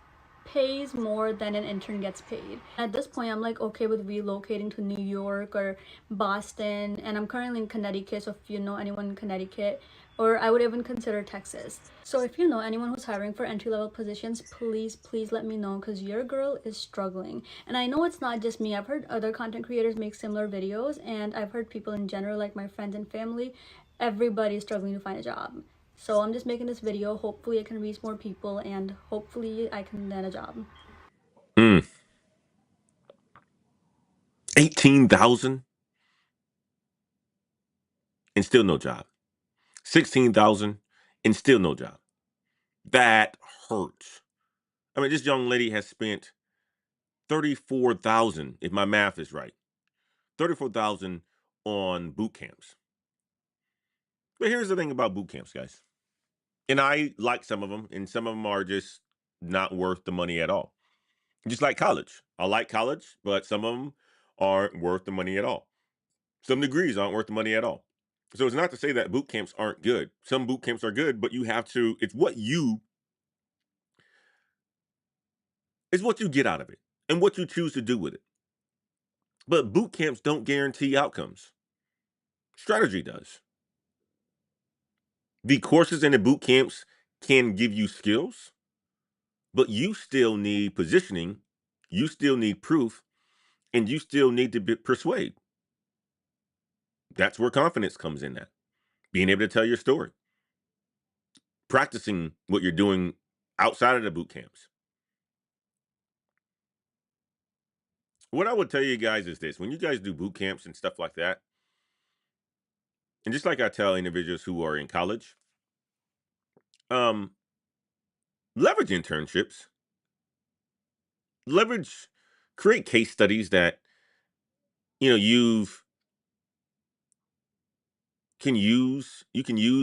pays more than an intern gets paid. At this point, I'm like okay with relocating to New York or Boston, and I'm currently in Connecticut, so if you know anyone in Connecticut, or I would even consider Texas. So if you know anyone who's hiring for entry-level positions, please let me know, because your girl is struggling. And I know it's not just me. I've heard other content creators make similar videos, and I've heard people in general, like my friends and family, everybody's struggling to find a job. So I'm just making this video. Hopefully I can reach more people, and hopefully I can land a job. 18,000 and still no job. 16,000 and still no job. That hurts. I mean, this young lady has spent 34,000, if my math is right, 34,000 on boot camps. But here's the thing about boot camps, guys. And I like some of them, and some of them are just not worth the money at all. Just like college. I like college, but some of them aren't worth the money at all. Some degrees aren't worth the money at all. So it's not to say that boot camps aren't good. Some boot camps are good, but you have to, it's what you get out of it and what you choose to do with it. But boot camps don't guarantee outcomes. Strategy does. The courses in the boot camps can give you skills, but you still need positioning, you still need proof, and you still need to persuade. That's where confidence comes in at. Being able to tell your story. Practicing what you're doing outside of the boot camps. What I would tell you guys is this. When you guys do boot camps and stuff like that, and just like I tell individuals who are in college, leverage internships. Create case studies that, you can use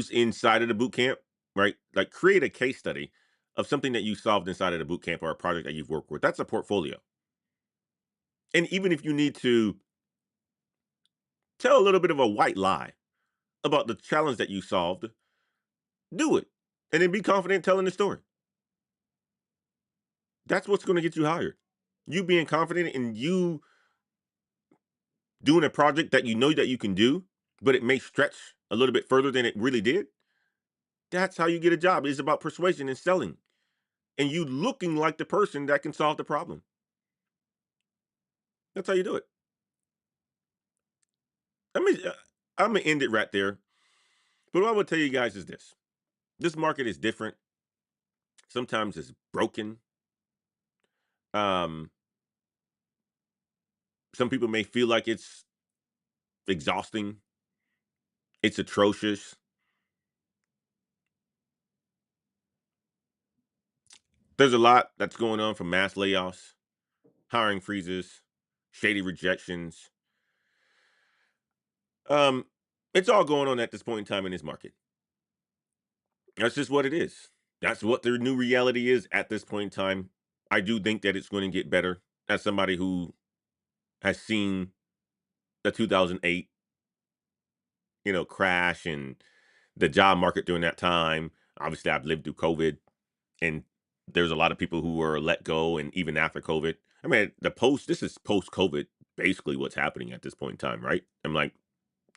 inside of the boot camp, right? Like create a case study of something that you solved inside of the boot camp or a project that you've worked with. That's a portfolio. And even if you need to tell a little bit of a white lie about the challenge that you solved, do it. And then be confident telling the story. That's what's going to get you hired. You being confident in you doing a project that you know that you can do, but it may stretch a little bit further than it really did, that's how you get a job. It's about persuasion and selling, and you looking like the person that can solve the problem. That's how you do it. I mean, I'm gonna end it right there. But what I would tell you guys is this: this market is different. Sometimes it's broken. Um, some people may feel like it's exhausting. It's atrocious. There's a lot that's going on, from mass layoffs, hiring freezes, shady rejections. Um, it's all going on at this point in time in this market. That's just what it is. That's what their new reality is at this point in time. I do think that it's going to get better. As somebody who has seen the 2008, crash and the job market during that time. Obviously, I've lived through COVID, and there's a lot of people who were let go, and even after COVID. I mean, this is post COVID, basically what's happening at this point in time, right? I'm like,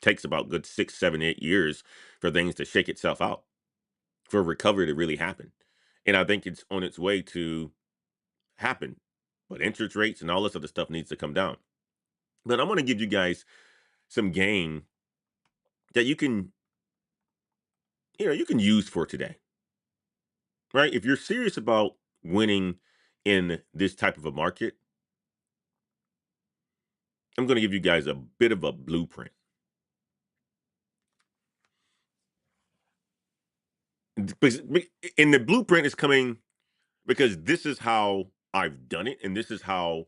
takes about good 6, 7, 8 years for things to shake itself out, for recovery to really happen. And I think it's on its way to happen. But interest rates and all this other stuff needs to come down. But I'm going to give you guys some game that you can use for today, right? If you're serious about winning in this type of a market, I'm going to give you guys a bit of a blueprint. And the blueprint is coming because this is how I've done it, and this is how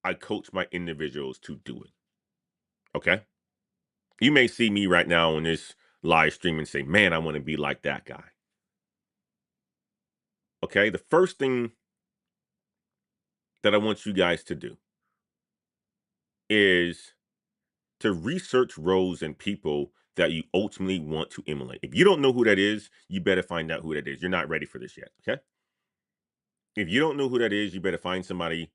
I coach my individuals to do it. Okay? You may see me right now on this live stream and say, man, I want to be like that guy. Okay? The first thing that I want you guys to do is to research roles and people that you ultimately want to emulate. If you don't know who that is, you better find out who that is. You're not ready for this yet. Okay? If you don't know who that is, you better find somebody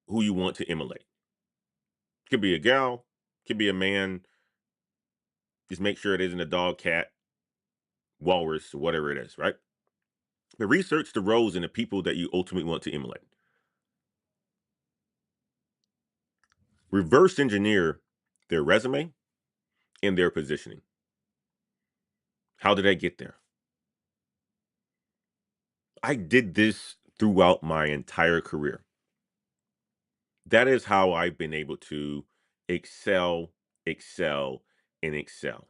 who you want to emulate. Could be a gal, could be a man. Just make sure it isn't a dog, cat, walrus, whatever it is, right? But research the roles and the people that you ultimately want to emulate. Reverse engineer their resume and their positioning. How did I get there? I did this throughout my entire career. That is how I've been able to excel, excel, and excel.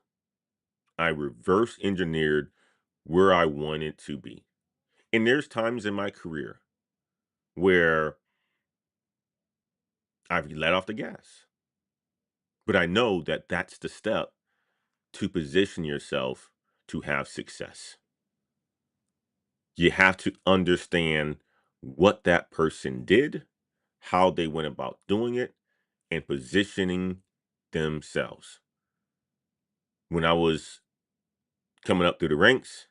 I reverse engineered where I wanted to be. And there's times in my career where I've let off the gas. But I know that that's the step to position yourself to have success. You have to understand what that person did, how they went about doing it, and positioning themselves. When I was coming up through the ranks,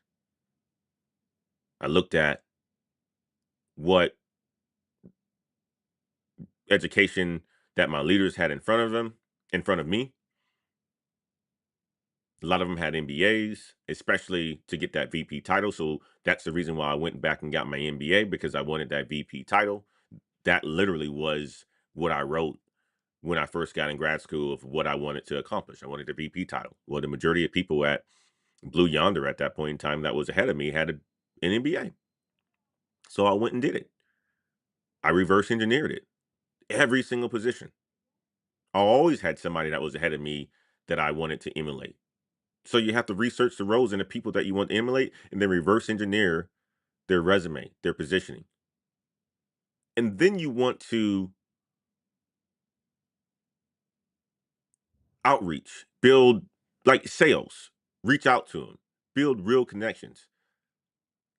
I looked at what education that my leaders had in front of me. A lot of them had MBAs, especially to get that VP title. So that's the reason why I went back and got my MBA, because I wanted that VP title. That literally was what I wrote when I first got in grad school of what I wanted to accomplish. I wanted the VP title. Well, the majority of people at Blue Yonder at that point in time that was ahead of me had an MBA. So I went and did it. I reverse engineered it. Every single position. I always had somebody that was ahead of me that I wanted to emulate. So you have to research the roles and the people that you want to emulate, and then reverse engineer their resume, their positioning. And then you want to outreach, build like sales, reach out to them, build real connections,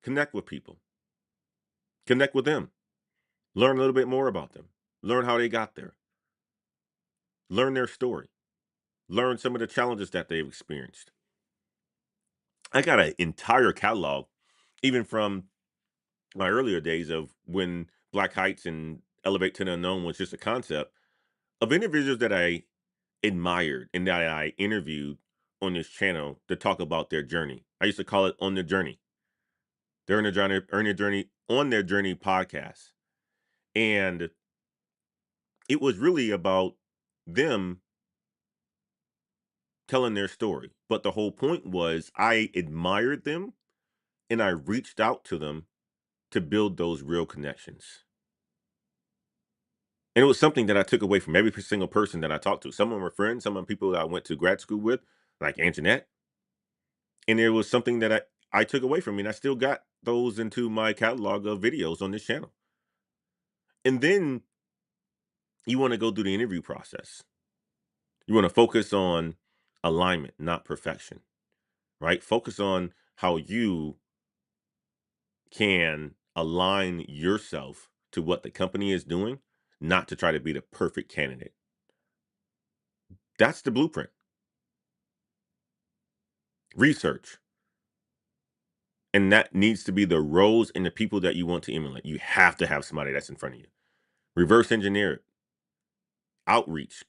connect with people, connect with them, learn a little bit more about them, learn how they got there, learn their story, learn some of the challenges that they've experienced. I got an entire catalog, even from my earlier days of when Black Heights and Elevate to the Unknown was just a concept, of individuals that I admired and that I interviewed on this channel to talk about their journey. I used to call it On Their Journey. They're on their journey, on their journey podcast. And it was really about them telling their story. But the whole point was I admired them and I reached out to them to build those real connections. And it was something that I took away from every single person that I talked to. Some of them were friends, some of them people that I went to grad school with, like Anjanette. And it was something that I took away from me. And I still got those into my catalog of videos on this channel. And then you want to go through the interview process. You want to focus on alignment, not perfection, right? Focus on how you can align yourself to what the company is doing, not to try to be the perfect candidate. That's the blueprint. Research. And that needs to be the roles and the people that you want to emulate. You have to have somebody that's in front of you. Reverse engineer it. Outreach.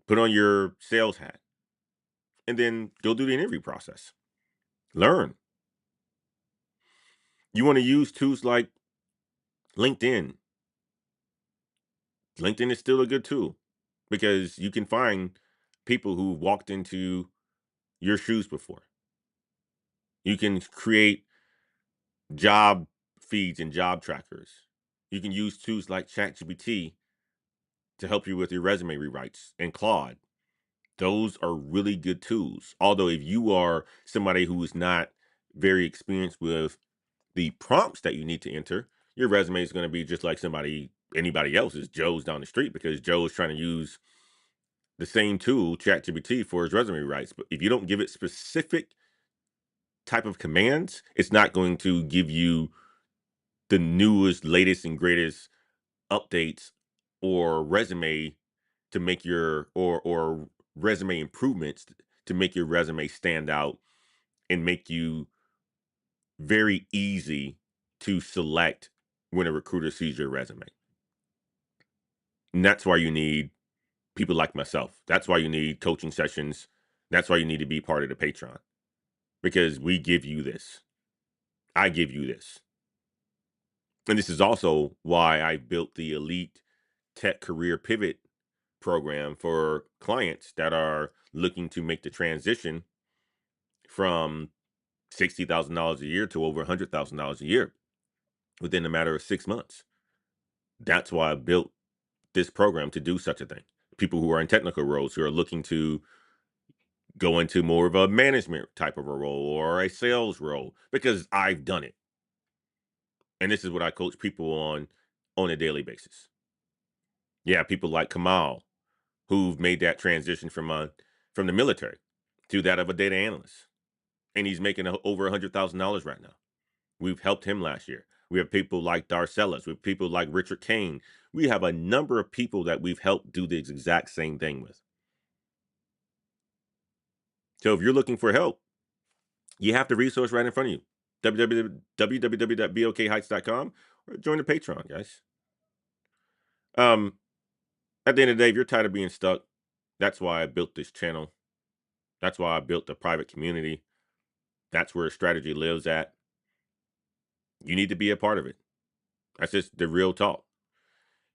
Put on your sales hat. And then go through the interview process. Learn. You want to use tools like LinkedIn. LinkedIn is still a good tool because you can find people who walked into your shoes before. You can create job feeds and job trackers. You can use tools like ChatGPT to help you with your resume rewrites and Claude. Those are really good tools. Although if you are somebody who is not very experienced with the prompts that you need to enter, your resume is going to be just like anybody else's, Joe's down the street, because Joe is trying to use the same tool, ChatGPT, for his resume rewrites. But if you don't give it specific type of commands, it's not going to give you the newest, latest, and greatest updates or resume to make your or resume improvements to make your resume stand out and make you very easy to select when a recruiter sees your resume. And that's why you need people like myself. That's why you need coaching sessions. That's why you need to be part of the Patreon, because we give you this. I give you this. And this is also why I built the Elite Tech Career Pivot program for clients that are looking to make the transition from $60,000 a year to over $100,000 a year within a matter of 6 months. That's why I built this program, to do such a thing. People who are in technical roles who are looking to go into more of a management type of a role or a sales role, because I've done it. And this is what I coach people on a daily basis. Yeah, people like Kamal, who've made that transition from the military to that of a data analyst. And he's making over $100,000 right now. We've helped him last year. We have people like Darcellas. We have people like Richard Kane. We have a number of people that we've helped do the exact same thing with. So if you're looking for help, you have the resource right in front of you. www.bokheights.com, or join the Patreon, guys. At the end of the day, if you're tired of being stuck, that's why I built this channel. That's why I built the private community. That's where strategy lives at. You need to be a part of it. That's just the real talk.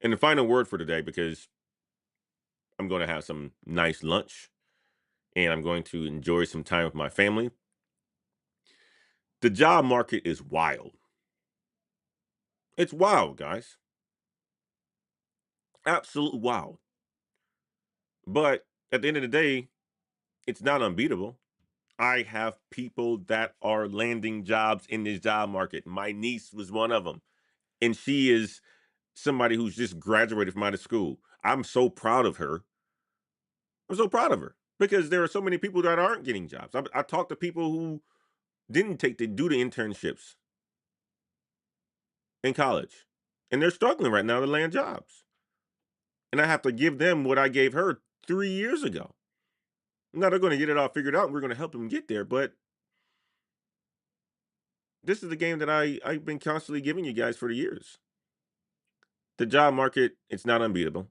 And the final word for today, because I'm going to have some nice lunch and I'm going to enjoy some time with my family. The job market is wild. It's wild, guys. Absolutely wild. But at the end of the day, it's not unbeatable. I have people that are landing jobs in this job market. My niece was one of them. And she is somebody who's just graduated from out of school. I'm so proud of her. I'm so proud of her because there are so many people that aren't getting jobs. I talked to people who didn't do the internships in college, and they're struggling right now to land jobs. And I have to give them what I gave her 3 years ago. Now they're going to get it all figured out, and we're going to help them get there. But this is the game that I've been constantly giving you guys for the years. The job market, it's not unbeatable.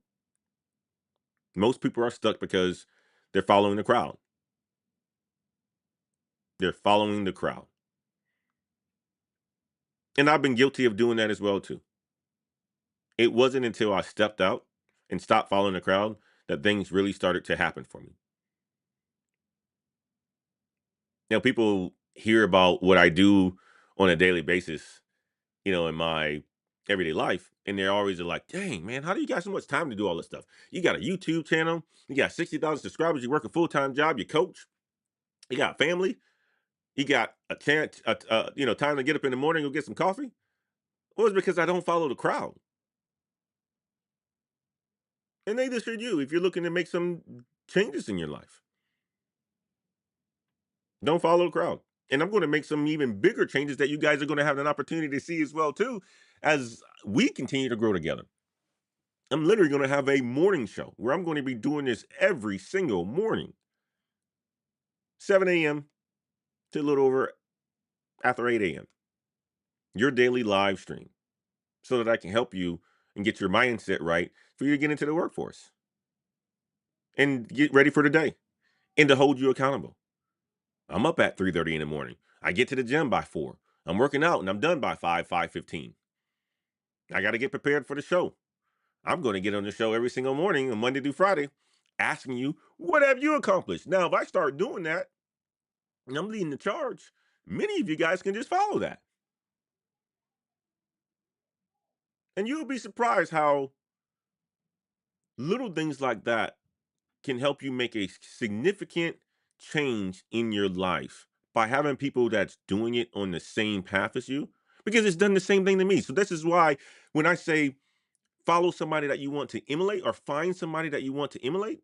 Most people are stuck because they're following the crowd. They're following the crowd. And I've been guilty of doing that as well too. It wasn't until I stepped out and stopped following the crowd that things really started to happen for me. People hear about what I do on a daily basis, in my everyday life, and they're always like, dang, man, how do you got so much time to do all this stuff? You got a YouTube channel, you got 60,000 subscribers, you work a full-time job, you coach, you got family, you got a chance, time to get up in the morning and go get some coffee. Well, it's because I don't follow the crowd. And neither should you if you're looking to make some changes in your life. Don't follow the crowd. And I'm going to make some even bigger changes that you guys are going to have an opportunity to see as well too, as we continue to grow together. I'm literally going to have a morning show where I'm going to be doing this every single morning, 7 a.m. to a little over after 8 a.m. Your daily live stream, so that I can help you and get your mindset right for you to get into the workforce and get ready for the day and to hold you accountable. I'm up at 3:30 in the morning. I get to the gym by 4. I'm working out and I'm done by 5:15. I got to get prepared for the show. I'm going to get on the show every single morning on Monday through Friday, asking you, what have you accomplished? Now, if I start doing that and I'm leading the charge, many of you guys can just follow that. And you'll be surprised how little things like that can help you make a significant change in your life by having people that's doing it on the same path as you, because it's done the same thing to me. So this is why when I say follow somebody that you want to emulate or find somebody that you want to emulate,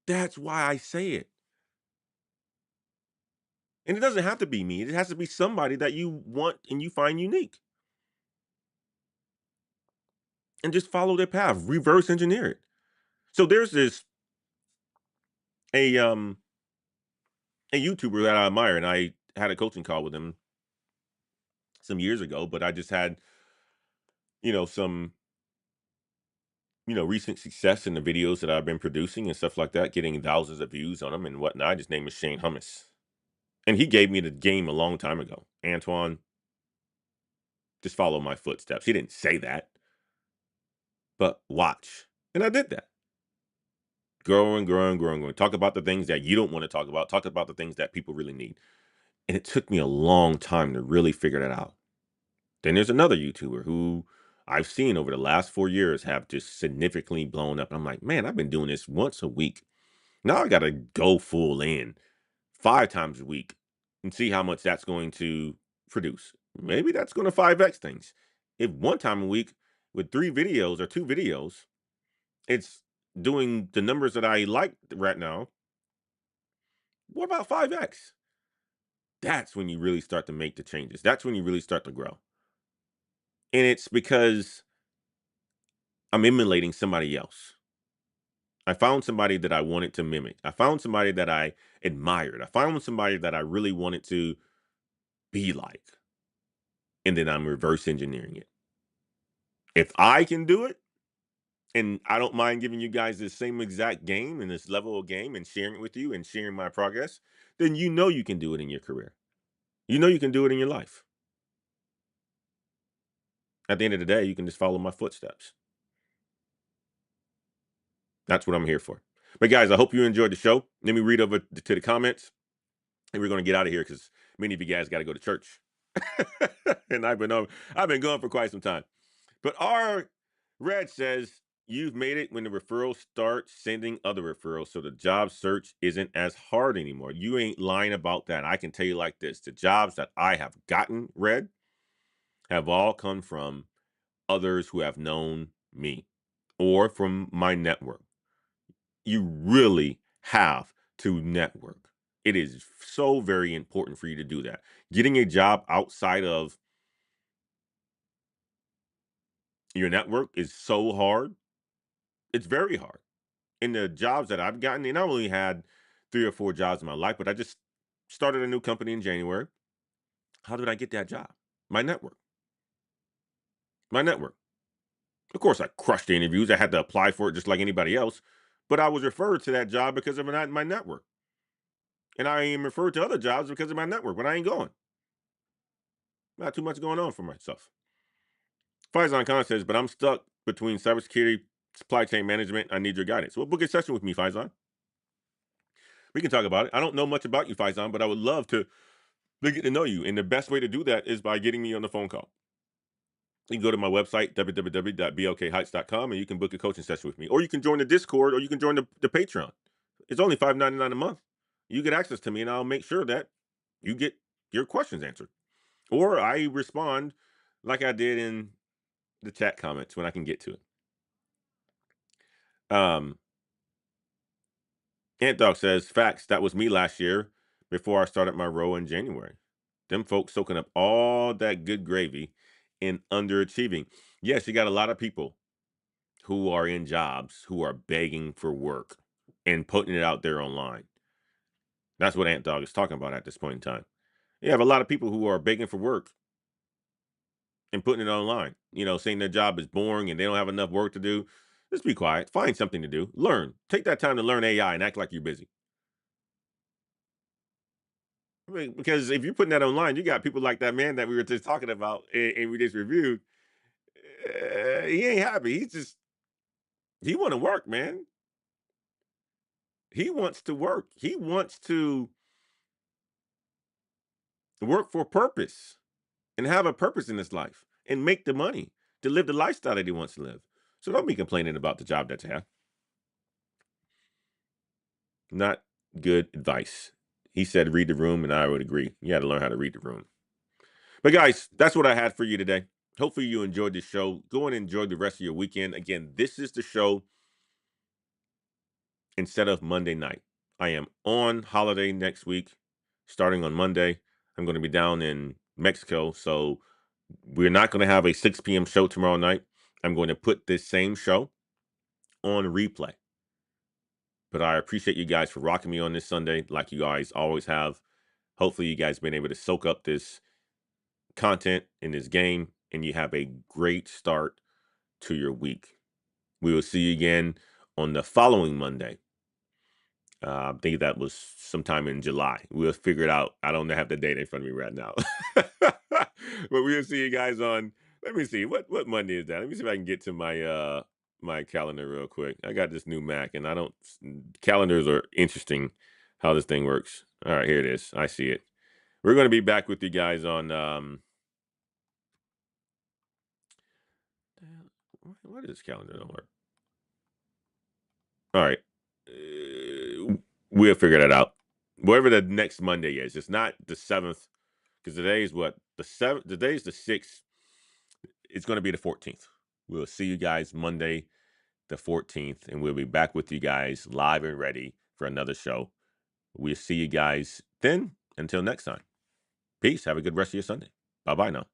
that's why I say it. And it doesn't have to be me. It has to be somebody that you want and you find unique. And just follow their path, reverse engineer it. So there's this a YouTuber that I admire, and I had a coaching call with him some years ago, but I just had, some, recent success in the videos that I've been producing and stuff like that, getting thousands of views on them and whatnot. His name is Shane Hummus. And he gave me the game a long time ago. Antoine, just follow my footsteps. He didn't say that, but watch. And I did that. Grow and grow and grow and grow. Talk about the things that you don't want to talk about. Talk about the things that people really need. And it took me a long time to really figure that out. Then there's another YouTuber who I've seen over the last 4 years have just significantly blown up. And I'm like, man, I've been doing this once a week. Now I got to go full in 5 times a week and see how much that's going to produce. Maybe that's going to 5x things. If one time a week with 3 videos or 2 videos, it's doing the numbers that I like right now, what about 5x? That's when you really start to make the changes. That's when you really start to grow. And it's because I'm emulating somebody else. I found somebody that I wanted to mimic. I found somebody that I admired. I found somebody that I really wanted to be like. And then I'm reverse engineering it. If I can do it, and I don't mind giving you guys this same exact game and this level of game and sharing it with you and sharing my progress, then you know you can do it in your career. You know you can do it in your life. At the end of the day, you can just follow my footsteps. That's what I'm here for. But guys, I hope you enjoyed the show. Let me read over to the comments, and we're going to get out of here because many of you guys got to go to church. And I've been going for quite some time. But our Red says, you've made it when the referrals start sending other referrals, so the job search isn't as hard anymore. You ain't lying about that. I can tell you like this. The jobs that I have gotten, Red, have all come from others who have known me or from my network. You really have to network. It is so very important for you to do that. Getting a job outside of your network is so hard. It's very hard. And the jobs that I've gotten, and I only had 3 or 4 jobs in my life, but I just started a new company in January. How did I get that job? My network. My network. Of course, I crushed the interviews. I had to apply for it just like anybody else, but I was referred to that job because of my network. And I am referred to other jobs because of my network, but I ain't going. Not too much going on for myself. Faizan Khan says, but I'm stuck between cybersecurity, supply chain management. I need your guidance. Well, book a session with me, Faizan. We can talk about it. I don't know much about you, Faizan, but I would love to get to know you. And the best way to do that is by getting me on the phone call. You can go to my website, www.blkheights.com, and you can book a coaching session with me. Or you can join the Discord, or you can join the Patreon. It's only $5.99 a month. You get access to me, and I'll make sure that you get your questions answered. Or I respond like I did in the chat comments when I can get to it. Ant Dog says, facts, that was me last year before I started my role in January. Them folks soaking up all that good gravy and underachieving. Yes, you got a lot of people who are in jobs who are begging for work and putting it out there online. That's what Ant Dog is talking about at this point in time. You have a lot of people who are begging for work and putting it online, saying their job is boring and they don't have enough work to do. Just be quiet. Find something to do. Learn. Take that time to learn AI and act like you're busy. I mean, because if you're putting that online, you got people like that man that we were just talking about and we just reviewed. He ain't happy. He want to work, man. He wants to work. He wants to work for purpose and have a purpose in his life and make the money to live the lifestyle that he wants to live. So don't be complaining about the job that you have. Not good advice. He said, read the room, and I would agree. You got to learn how to read the room. But guys, that's what I had for you today. Hopefully you enjoyed this show. Go and enjoy the rest of your weekend. Again, this is the show instead of Monday night. I am on holiday next week, starting on Monday. I'm going to be down in Mexico, so we're not going to have a 6 p.m. show tomorrow night. I'm going to put this same show on replay. But I appreciate you guys for rocking me on this Sunday like you guys always have. Hopefully you guys been able to soak up this content in this game and you have a great start to your week. We will see you again on the following Monday. I think that was sometime in July. We'll figure it out. I don't have the date in front of me right now. But we'll see you guys on, let me see, what Monday is that? Let me see if I can get to my my calendar real quick. I got this new Mac and calendars are interesting how this thing works. All right, here it is. I see it. We're going to be back with you guys on what is this calendar don't work? All right. We'll figure that out. Whatever the next Monday is. It's not the 7th, because today is what? The 7th. Today's the 6th. It's going to be the 14th. We'll see you guys Monday, the 14th, and we'll be back with you guys live and ready for another show. We'll see you guys then. Until next time. Peace. Have a good rest of your Sunday. Bye-bye now.